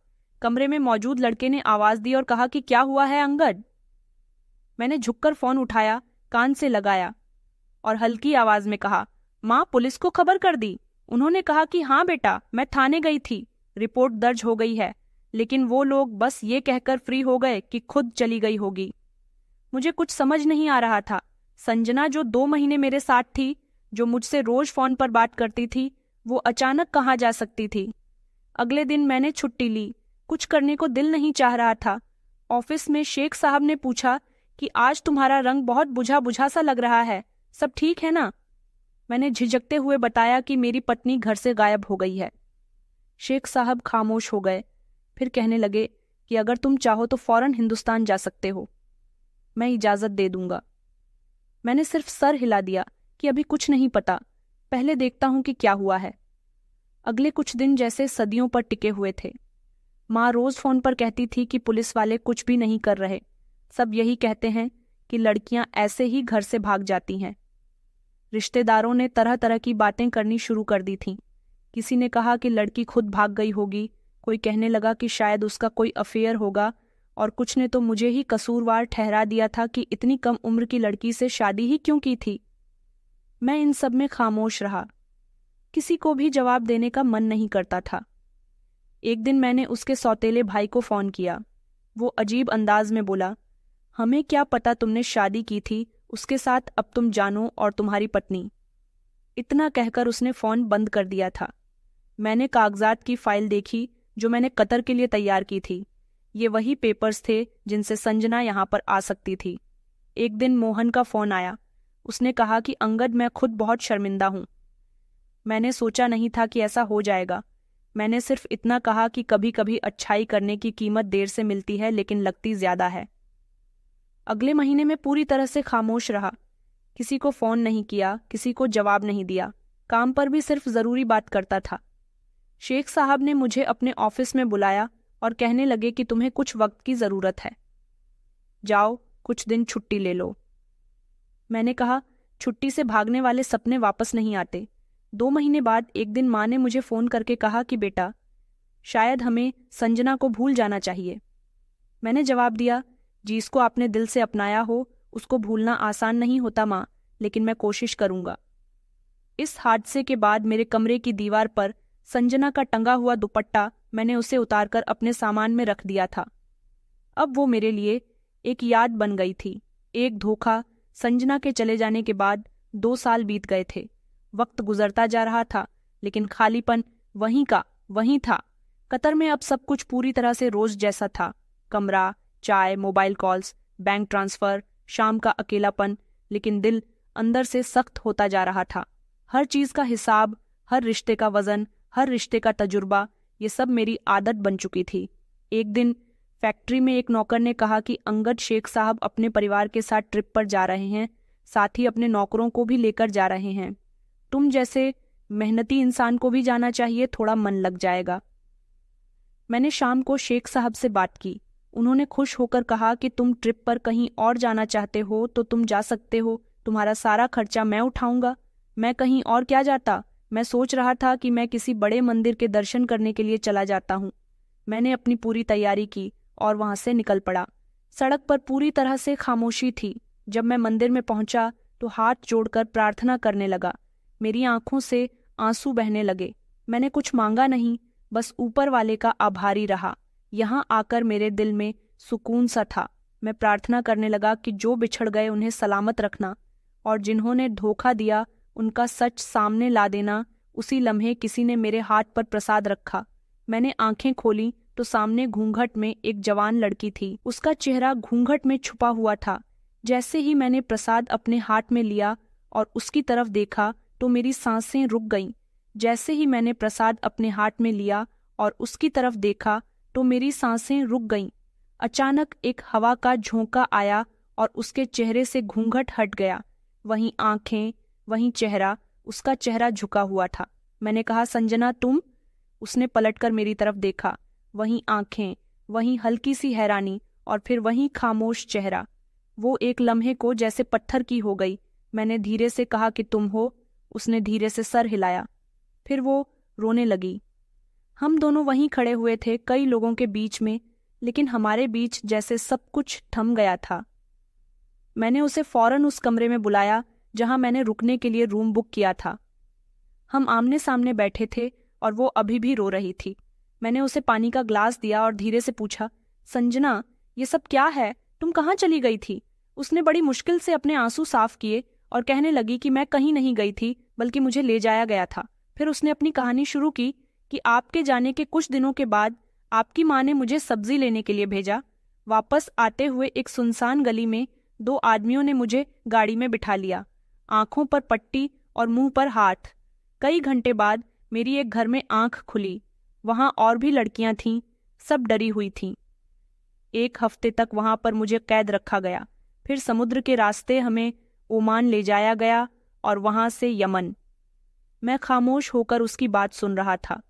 कमरे में मौजूद लड़के ने आवाज दी और कहा कि क्या हुआ है अंगद? मैंने झुककर फोन उठाया, कान से लगाया और हल्की आवाज में कहा, माँ, पुलिस को खबर कर दी? उन्होंने कहा कि हाँ बेटा, मैं थाने गई थी, रिपोर्ट दर्ज हो गई है। लेकिन वो लोग बस ये कहकर फ्री हो गए कि खुद चली गई होगी। मुझे कुछ समझ नहीं आ रहा था। संजना जो 2 महीने मेरे साथ थी, जो मुझसे रोज फोन पर बात करती थी, वो अचानक कहाँ जा सकती थी? अगले दिन मैंने छुट्टी ली। कुछ करने को दिल नहीं चाह रहा था। ऑफिस में शेख साहब ने पूछा कि आज तुम्हारा रंग बहुत बुझा बुझा सा लग रहा है, सब ठीक है ना? मैंने झिझकते हुए बताया कि मेरी पत्नी घर से गायब हो गई है। शेख साहब खामोश हो गए, फिर कहने लगे कि अगर तुम चाहो तो फौरन हिंदुस्तान जा सकते हो, मैं इजाजत दे दूंगा। मैंने सिर्फ सर हिला दिया कि अभी कुछ नहीं पता, पहले देखता हूं कि क्या हुआ है। अगले कुछ दिन जैसे सदियों पर टिके हुए थे। माँ रोज फोन पर कहती थी कि पुलिस वाले कुछ भी नहीं कर रहे, सब यही कहते हैं कि लड़कियां ऐसे ही घर से भाग जाती हैं। रिश्तेदारों ने तरह तरह की बातें करनी शुरू कर दी थीं। किसी ने कहा कि लड़की खुद भाग गई होगी, कोई कहने लगा कि शायद उसका कोई अफेयर होगा, और कुछ ने तो मुझे ही कसूरवार ठहरा दिया था कि इतनी कम उम्र की लड़की से शादी ही क्यों की थी। मैं इन सब में खामोश रहा। किसी को भी जवाब देने का मन नहीं करता था। एक दिन मैंने उसके सौतेले भाई को फोन किया। वो अजीब अंदाज में बोला, हमें क्या पता तुमने शादी की थी उसके साथ, अब तुम जानो और तुम्हारी पत्नी। इतना कहकर उसने फोन बंद कर दिया था। मैंने कागजात की फाइल देखी जो मैंने कतर के लिए तैयार की थी। ये वही पेपर्स थे जिनसे संजना यहाँ पर आ सकती थी। एक दिन मोहन का फोन आया। उसने कहा कि अंगद, मैं खुद बहुत शर्मिंदा हूँ। मैंने सोचा नहीं था कि ऐसा हो जाएगा। मैंने सिर्फ इतना कहा कि कभी कभी अच्छाई करने की कीमत देर से मिलती है, लेकिन लगती ज्यादा है। अगले महीने में पूरी तरह से खामोश रहा। किसी को फोन नहीं किया, किसी को जवाब नहीं दिया। काम पर भी सिर्फ जरूरी बात करता था। शेख साहब ने मुझे अपने ऑफिस में बुलाया और कहने लगे कि तुम्हें कुछ वक्त की जरूरत है, जाओ कुछ दिन छुट्टी ले लो। मैंने कहा, छुट्टी से भागने वाले सपने वापस नहीं आते। 2 महीने बाद एक दिन माँ ने मुझे फोन करके कहा कि बेटा, शायद हमें संजना को भूल जाना चाहिए। मैंने जवाब दिया, जिसको आपने दिल से अपनाया हो उसको भूलना आसान नहीं होता माँ, लेकिन मैं कोशिश करूंगा। इस हादसे के बाद मेरे कमरे की दीवार पर संजना का टंगा हुआ दुपट्टा मैंने उसे उतारकर अपने सामान में रख दिया था। अब वो मेरे लिए एक याद बन गई थी, एक धोखा। संजना के चले जाने के बाद 2 साल बीत गए थे। वक्त गुजरता जा रहा था, लेकिन खालीपन वहीं का वहीं था। कतर में अब सब कुछ पूरी तरह से रोज जैसा था। कमरा, चाय, मोबाइल कॉल्स, बैंक ट्रांसफर, शाम का अकेलापन, लेकिन दिल अंदर से सख्त होता जा रहा था। हर चीज का हिसाब, हर रिश्ते का वजन, हर रिश्ते का तजुर्बा, ये सब मेरी आदत बन चुकी थी। एक दिन फैक्ट्री में एक नौकर ने कहा कि अंगद शेख साहब अपने परिवार के साथ ट्रिप पर जा रहे हैं, साथ ही अपने नौकरों को भी लेकर जा रहे हैं। तुम जैसे मेहनती इंसान को भी जाना चाहिए, थोड़ा मन लग जाएगा। मैंने शाम को शेख साहब से बात की। उन्होंने खुश होकर कहा कि तुम ट्रिप पर कहीं और जाना चाहते हो तो तुम जा सकते हो, तुम्हारा सारा खर्चा मैं उठाऊंगा। मैं कहीं और क्या जाता, मैं सोच रहा था कि मैं किसी बड़े मंदिर के दर्शन करने के लिए चला जाता हूँ। मैंने अपनी पूरी तैयारी की और वहां से निकल पड़ा। सड़क पर पूरी तरह से खामोशी थी। जब मैं मंदिर में पहुंचा तो हाथ जोड़कर प्रार्थना करने लगा। मेरी आंखों से आंसू बहने लगे। मैंने कुछ मांगा नहीं, बस ऊपर वाले का आभारी रहा। यहाँ आकर मेरे दिल में सुकून सा था। मैं प्रार्थना करने लगा कि जो बिछड़ गए उन्हें सलामत रखना, और जिन्होंने धोखा दिया उनका सच सामने ला देना। उसी लम्हे किसी ने मेरे हाथ पर प्रसाद रखा। मैंने आंखें खोली तो सामने घूंघट में एक जवान लड़की थी। उसका चेहरा घूंघट में छुपा हुआ था। जैसे ही मैंने प्रसाद अपने हाथ में लिया और उसकी तरफ देखा तो मेरी सांसें रुक गईं। जैसे ही मैंने प्रसाद अपने हाथ में लिया और उसकी तरफ देखा तो मेरी सांसें रुक गईं। अचानक एक हवा का झोंका आया और उसके चेहरे से घूंघट हट गया। वहीं आंखें, वहीं चेहरा, उसका चेहरा झुका हुआ था। मैंने कहा, संजना तुम? उसने पलटकर मेरी तरफ देखा। वहीं आंखें, वहीं हल्की सी हैरानी, और फिर वहीं खामोश चेहरा। वो एक लम्हे को जैसे पत्थर की हो गई। मैंने धीरे से कहा कि तुम हो। उसने धीरे से सर हिलाया। फिर वो रोने लगी। हम दोनों वहीं खड़े हुए थे, कई लोगों के बीच में, लेकिन हमारे बीच जैसे सब कुछ थम गया था। मैंने उसे फौरन उस कमरे में बुलाया जहां मैंने रुकने के लिए रूम बुक किया था। हम आमने सामने बैठे थे और वो अभी भी रो रही थी। मैंने उसे पानी का ग्लास दिया और धीरे से पूछा, संजना, ये सब क्या है? तुम कहाँ चली गई थी? उसने बड़ी मुश्किल से अपने आंसू साफ किए और कहने लगी कि मैं कहीं नहीं गई थी, बल्कि मुझे ले जाया गया था। फिर उसने अपनी कहानी शुरू की कि आपके जाने के कुछ दिनों के बाद आपकी माँ ने मुझे सब्जी लेने के लिए भेजा। वापस आते हुए एक सुनसान गली में 2 आदमियों ने मुझे गाड़ी में बिठा लिया, आंखों पर पट्टी और मुंह पर हाथ। कई घंटे बाद मेरी एक घर में आंख खुली। वहां और भी लड़कियां थीं, सब डरी हुई थीं। 1 हफ्ते तक वहां पर मुझे कैद रखा गया। फिर समुद्र के रास्ते हमें ओमान ले जाया गया और वहां से यमन। मैं खामोश होकर उसकी बात सुन रहा था।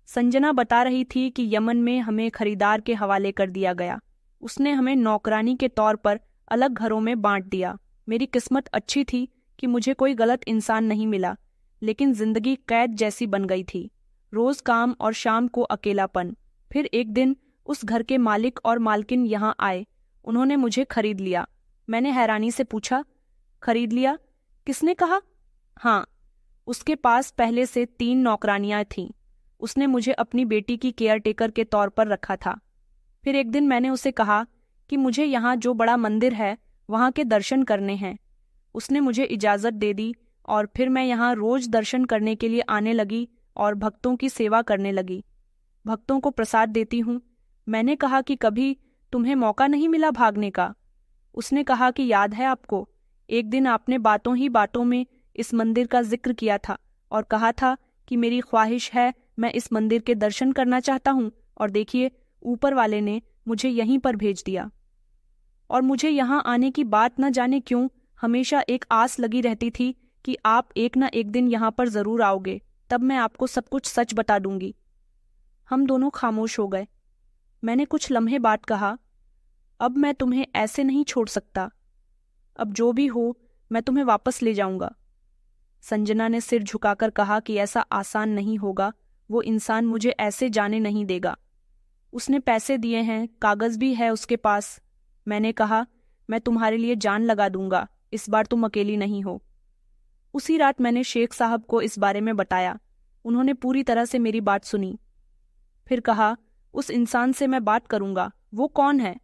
संजना बता रही थी कि यमन में हमें खरीदार के हवाले कर दिया गया। उसने हमें नौकरानी के तौर पर अलग घरों में बांट दिया। मेरी किस्मत अच्छी थी कि मुझे कोई गलत इंसान नहीं मिला, लेकिन जिंदगी कैद जैसी बन गई थी। रोज काम और शाम को अकेलापन। फिर एक दिन उस घर के मालिक और मालकिन यहाँ आए। उन्होंने मुझे खरीद लिया। मैंने हैरानी से पूछा, खरीद लिया? किसने कहा? हाँ, उसके पास पहले से 3 नौकरानियां थीं। उसने मुझे अपनी बेटी की केयरटेकर के तौर पर रखा था। फिर एक दिन मैंने उसे कहा कि मुझे यहाँ जो बड़ा मंदिर है वहाँ के दर्शन करने हैं। उसने मुझे इजाज़त दे दी और फिर मैं यहाँ रोज दर्शन करने के लिए आने लगी और भक्तों की सेवा करने लगी। भक्तों को प्रसाद देती हूँ। मैंने कहा कि कभी तुम्हें मौका नहीं मिला भागने का? उसने कहा कि याद है आपको, एक दिन आपने बातों ही बातों में इस मंदिर का जिक्र किया था और कहा था कि मेरी ख्वाहिश है, मैं इस मंदिर के दर्शन करना चाहता हूँ, और देखिए ऊपर वाले ने मुझे यहीं पर भेज दिया। और मुझे यहाँ आने की बात न जाने क्यों हमेशा एक आस लगी रहती थी कि आप एक न एक दिन यहाँ पर जरूर आओगे, तब मैं आपको सब कुछ सच बता दूंगी। हम दोनों खामोश हो गए। मैंने कुछ लम्हे बाद कहा, अब मैं तुम्हें ऐसे नहीं छोड़ सकता। अब जो भी हो मैं तुम्हें वापस ले जाऊंगा। संजना ने सिर झुकाकर कहा कि ऐसा आसान नहीं होगा, वो इंसान मुझे ऐसे जाने नहीं देगा। उसने पैसे दिए हैं, कागज भी है उसके पास। मैंने कहा, मैं तुम्हारे लिए जान लगा दूंगा, इस बार तुम अकेली नहीं हो। उसी रात मैंने शेख साहब को इस बारे में बताया। उन्होंने पूरी तरह से मेरी बात सुनी। फिर कहा, उस इंसान से मैं बात करूंगा, वो कौन है?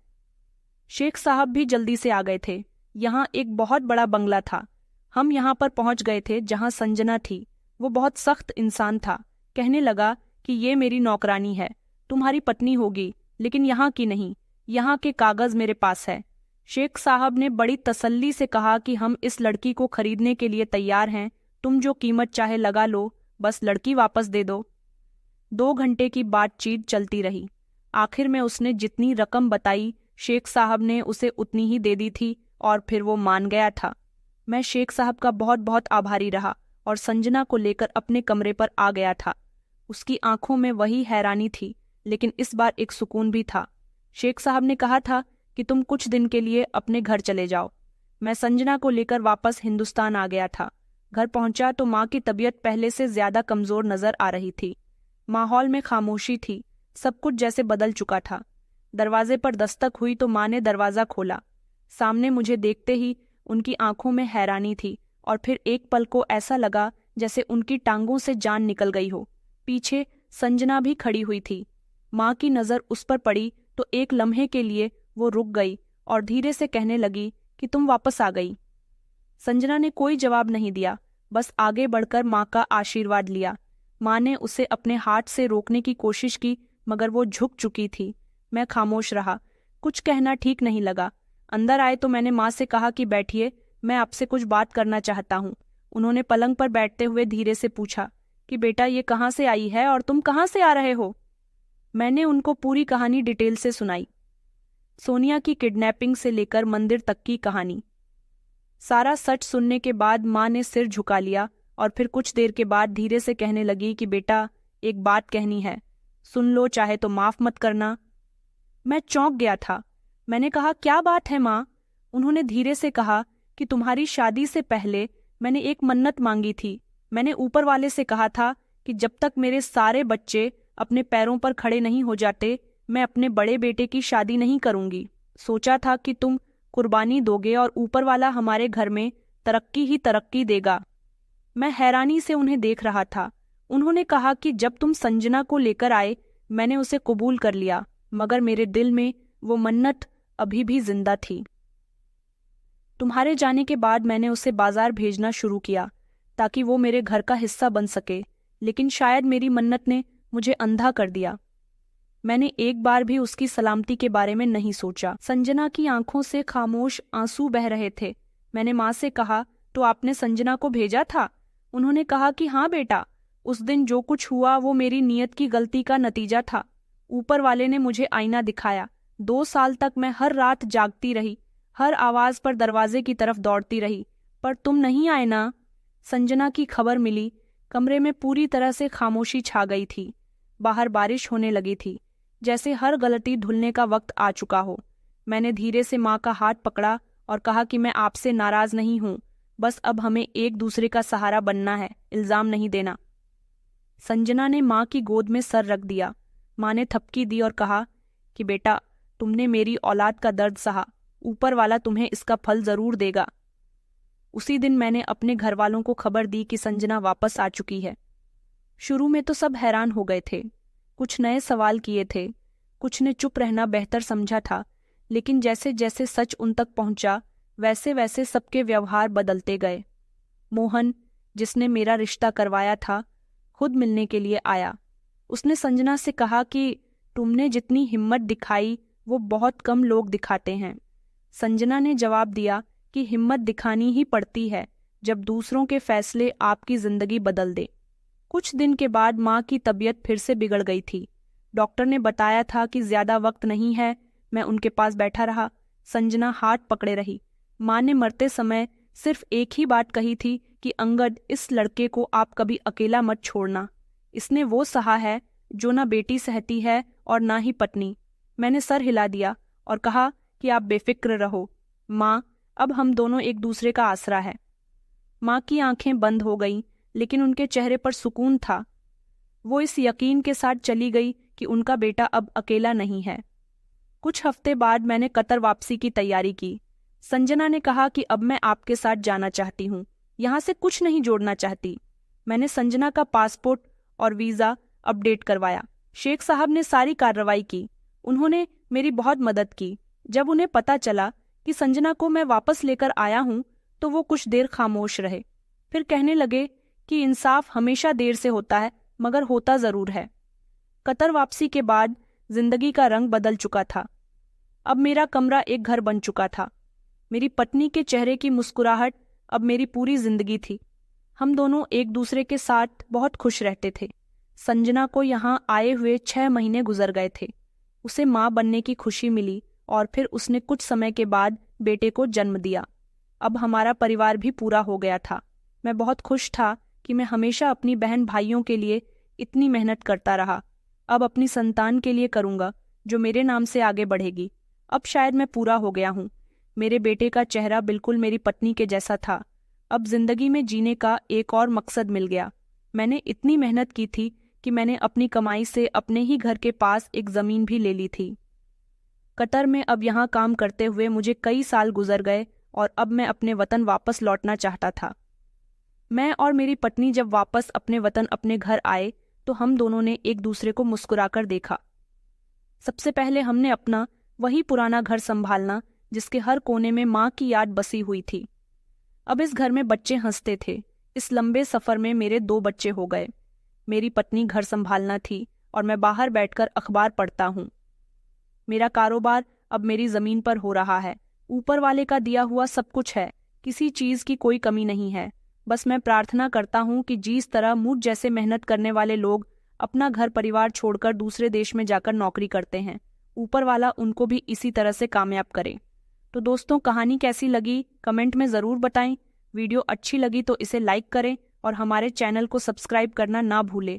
शेख साहब भी जल्दी से आ गए थे। यहाँ एक बहुत बड़ा बंगला था। हम यहाँ पर पहुंच गए थे जहाँ संजना थी। वो बहुत सख्त इंसान था। कहने लगा कि ये मेरी नौकरानी है, तुम्हारी पत्नी होगी, लेकिन यहाँ की नहीं, यहाँ के कागज मेरे पास है। शेख साहब ने बड़ी तसल्ली से कहा कि हम इस लड़की को खरीदने के लिए तैयार हैं, तुम जो कीमत चाहे लगा लो, बस लड़की वापस दे दो। 2 घंटे की बातचीत चलती रही। आखिर में उसने जितनी रकम बताई, शेख साहब ने उसे उतनी ही दे दी थी और फिर वो मान गया था। मैं शेख साहब का बहुत बहुत आभारी रहा और संजना को लेकर अपने कमरे पर आ गया था। उसकी आंखों में वही हैरानी थी, लेकिन इस बार एक सुकून भी था। शेख साहब ने कहा था कि तुम कुछ दिन के लिए अपने घर चले जाओ। मैं संजना को लेकर वापस हिंदुस्तान आ गया था। घर पहुंचा तो माँ की तबीयत पहले से ज्यादा कमजोर नजर आ रही थी। माहौल में खामोशी थी, सब कुछ जैसे बदल चुका था। दरवाजे पर दस्तक हुई तो माँ ने दरवाजा खोला। सामने मुझे देखते ही उनकी आंखों में हैरानी थी और फिर एक पल को ऐसा लगा जैसे उनकी टांगों से जान निकल गई हो। पीछे संजना भी खड़ी हुई थी। माँ की नज़र उस पर पड़ी तो एक लम्हे के लिए वो रुक गई और धीरे से कहने लगी कि तुम वापस आ गई। संजना ने कोई जवाब नहीं दिया, बस आगे बढ़कर माँ का आशीर्वाद लिया। माँ ने उसे अपने हाथ से रोकने की कोशिश की, मगर वो झुक चुकी थी। मैं खामोश रहा, कुछ कहना ठीक नहीं लगा। अंदर आए तो मैंने माँ से कहा कि बैठिए, मैं आपसे कुछ बात करना चाहता हूँ। उन्होंने पलंग पर बैठते हुए धीरे से पूछा कि बेटा ये कहाँ से आई है और तुम कहाँ से आ रहे हो? मैंने उनको पूरी कहानी डिटेल से सुनाई, सोनिया की किडनैपिंग से लेकर मंदिर तक की कहानी। सारा सच सुनने के बाद माँ ने सिर झुका लिया और फिर कुछ देर के बाद धीरे से कहने लगी कि बेटा एक बात कहनी है, सुन लो, चाहे तो माफ मत करना। मैं चौंक गया था। मैंने कहा, क्या बात है माँ? उन्होंने धीरे से कहा कि तुम्हारी शादी से पहले मैंने एक मन्नत मांगी थी। मैंने ऊपर वाले से कहा था कि जब तक मेरे सारे बच्चे अपने पैरों पर खड़े नहीं हो जाते, मैं अपने बड़े बेटे की शादी नहीं करूंगी। सोचा था कि तुम कुर्बानी दोगे और ऊपर वाला हमारे घर में तरक्की ही तरक्की देगा। मैं हैरानी से उन्हें देख रहा था। उन्होंने कहा कि जब तुम संजना को लेकर आए, मैंने उसे कबूल कर लिया, मगर मेरे दिल में वो मन्नत अभी भी जिंदा थी। तुम्हारे जाने के बाद मैंने उसे बाजार भेजना शुरू किया ताकि वो मेरे घर का हिस्सा बन सके, लेकिन शायद मेरी मन्नत ने मुझे अंधा कर दिया। मैंने एक बार भी उसकी सलामती के बारे में नहीं सोचा। संजना की आंखों से खामोश आंसू बह रहे थे। मैंने माँ से कहा, तो आपने संजना को भेजा था? उन्होंने कहा कि हाँ बेटा, उस दिन जो कुछ हुआ वो मेरी नीयत की गलती का नतीजा था। ऊपर वाले ने मुझे आईना दिखाया। 2 साल तक मैं हर रात जागती रही, हर आवाज पर दरवाजे की तरफ दौड़ती रही, पर तुम नहीं आए ना। संजना की खबर मिली। कमरे में पूरी तरह से खामोशी छा गई थी। बाहर बारिश होने लगी थी, जैसे हर गलती धुलने का वक्त आ चुका हो। मैंने धीरे से माँ का हाथ पकड़ा और कहा कि मैं आपसे नाराज नहीं हूँ, बस अब हमें एक दूसरे का सहारा बनना है, इल्जाम नहीं देना। संजना ने माँ की गोद में सर रख दिया। माँ ने थपकी दी और कहा कि बेटा, तुमने मेरी औलाद का दर्द सहा, ऊपर वाला तुम्हें इसका फल जरूर देगा। उसी दिन मैंने अपने घर वालों को खबर दी कि संजना वापस आ चुकी है। शुरू में तो सब हैरान हो गए थे, कुछ नए सवाल किए थे, कुछ ने चुप रहना बेहतर समझा था, लेकिन जैसे जैसे सच उन तक पहुंचा, वैसे वैसे सबके व्यवहार बदलते गए। मोहन, जिसने मेरा रिश्ता करवाया था, खुद मिलने के लिए आया। उसने संजना से कहा कि तुमने जितनी हिम्मत दिखाई वो बहुत कम लोग दिखाते हैं। संजना ने जवाब दिया कि हिम्मत दिखानी ही पड़ती है जब दूसरों के फैसले आपकी जिंदगी बदल दे। कुछ दिन के बाद माँ की तबीयत फिर से बिगड़ गई थी। डॉक्टर ने बताया था कि ज्यादा वक्त नहीं है। मैं उनके पास बैठा रहा। संजना हाथ पकड़े रही। माँ ने मरते समय सिर्फ एक ही बात कही थी कि अंगद, इस लड़के को आप कभी अकेला मत छोड़ना। इसने वो सहा है जो ना बेटी सहती है और ना ही पत्नी। मैंने सर हिला दिया और कहा कि आप बेफिक्र रहो माँ, अब हम दोनों एक दूसरे का आसरा है। माँ की आंखें बंद हो गईं, लेकिन उनके चेहरे पर सुकून था। वो इस यकीन के साथ चली गई कि उनका बेटा अब अकेला नहीं है। कुछ हफ्ते बाद मैंने कतर वापसी की तैयारी की। संजना ने कहा कि अब मैं आपके साथ जाना चाहती हूँ, यहाँ से कुछ नहीं जोड़ना चाहती। मैंने संजना का पासपोर्ट और वीज़ा अपडेट करवाया। शेख साहब ने सारी कार्रवाई की। उन्होंने मेरी बहुत मदद की। जब उन्हें पता चला कि संजना को मैं वापस लेकर आया हूँ तो वो कुछ देर खामोश रहे। फिर कहने लगे कि इंसाफ हमेशा देर से होता है, मगर होता जरूर है। कतर वापसी के बाद जिंदगी का रंग बदल चुका था। अब मेरा कमरा एक घर बन चुका था। मेरी पत्नी के चेहरे की मुस्कुराहट अब मेरी पूरी जिंदगी थी। हम दोनों एक दूसरे के साथ बहुत खुश रहते थे। संजना को यहाँ आए हुए 6 महीने गुजर गए थे। उसे माँ बनने की खुशी मिली और फिर उसने कुछ समय के बाद बेटे को जन्म दिया। अब हमारा परिवार भी पूरा हो गया था। मैं बहुत खुश था कि मैं हमेशा अपनी बहन भाइयों के लिए इतनी मेहनत करता रहा। अब अपनी संतान के लिए करूँगा जो मेरे नाम से आगे बढ़ेगी। अब शायद मैं पूरा हो गया हूँ। मेरे बेटे का चेहरा बिल्कुल मेरी पत्नी के जैसा था। अब जिंदगी में जीने का एक और मकसद मिल गया। मैंने इतनी मेहनत की थी कि मैंने अपनी कमाई से अपने ही घर के पास एक ज़मीन भी ले ली थी। कतर में अब यहाँ काम करते हुए मुझे कई साल गुजर गए और अब मैं अपने वतन वापस लौटना चाहता था। मैं और मेरी पत्नी जब वापस अपने वतन अपने घर आए तो हम दोनों ने एक दूसरे को मुस्कुराकर देखा। सबसे पहले हमने अपना वही पुराना घर संभालना जिसके हर कोने में माँ की याद बसी हुई थी। अब इस घर में बच्चे हंसते थे। इस लंबे सफर में मेरे 2 बच्चे हो गए। मेरी पत्नी घर संभालना थी और मैं बाहर बैठकर अखबार पढ़ता हूँ। मेरा कारोबार अब मेरी जमीन पर हो रहा है। ऊपर वाले का दिया हुआ सब कुछ है, किसी चीज की कोई कमी नहीं है। बस मैं प्रार्थना करता हूँ कि जिस तरह मुझ जैसे मेहनत करने वाले लोग अपना घर परिवार छोड़कर दूसरे देश में जाकर नौकरी करते हैं, ऊपर वाला उनको भी इसी तरह से कामयाब करे। तो दोस्तों, कहानी कैसी लगी कमेंट में ज़रूर बताएं। वीडियो अच्छी लगी तो इसे लाइक करें और हमारे चैनल को सब्सक्राइब करना ना भूलें।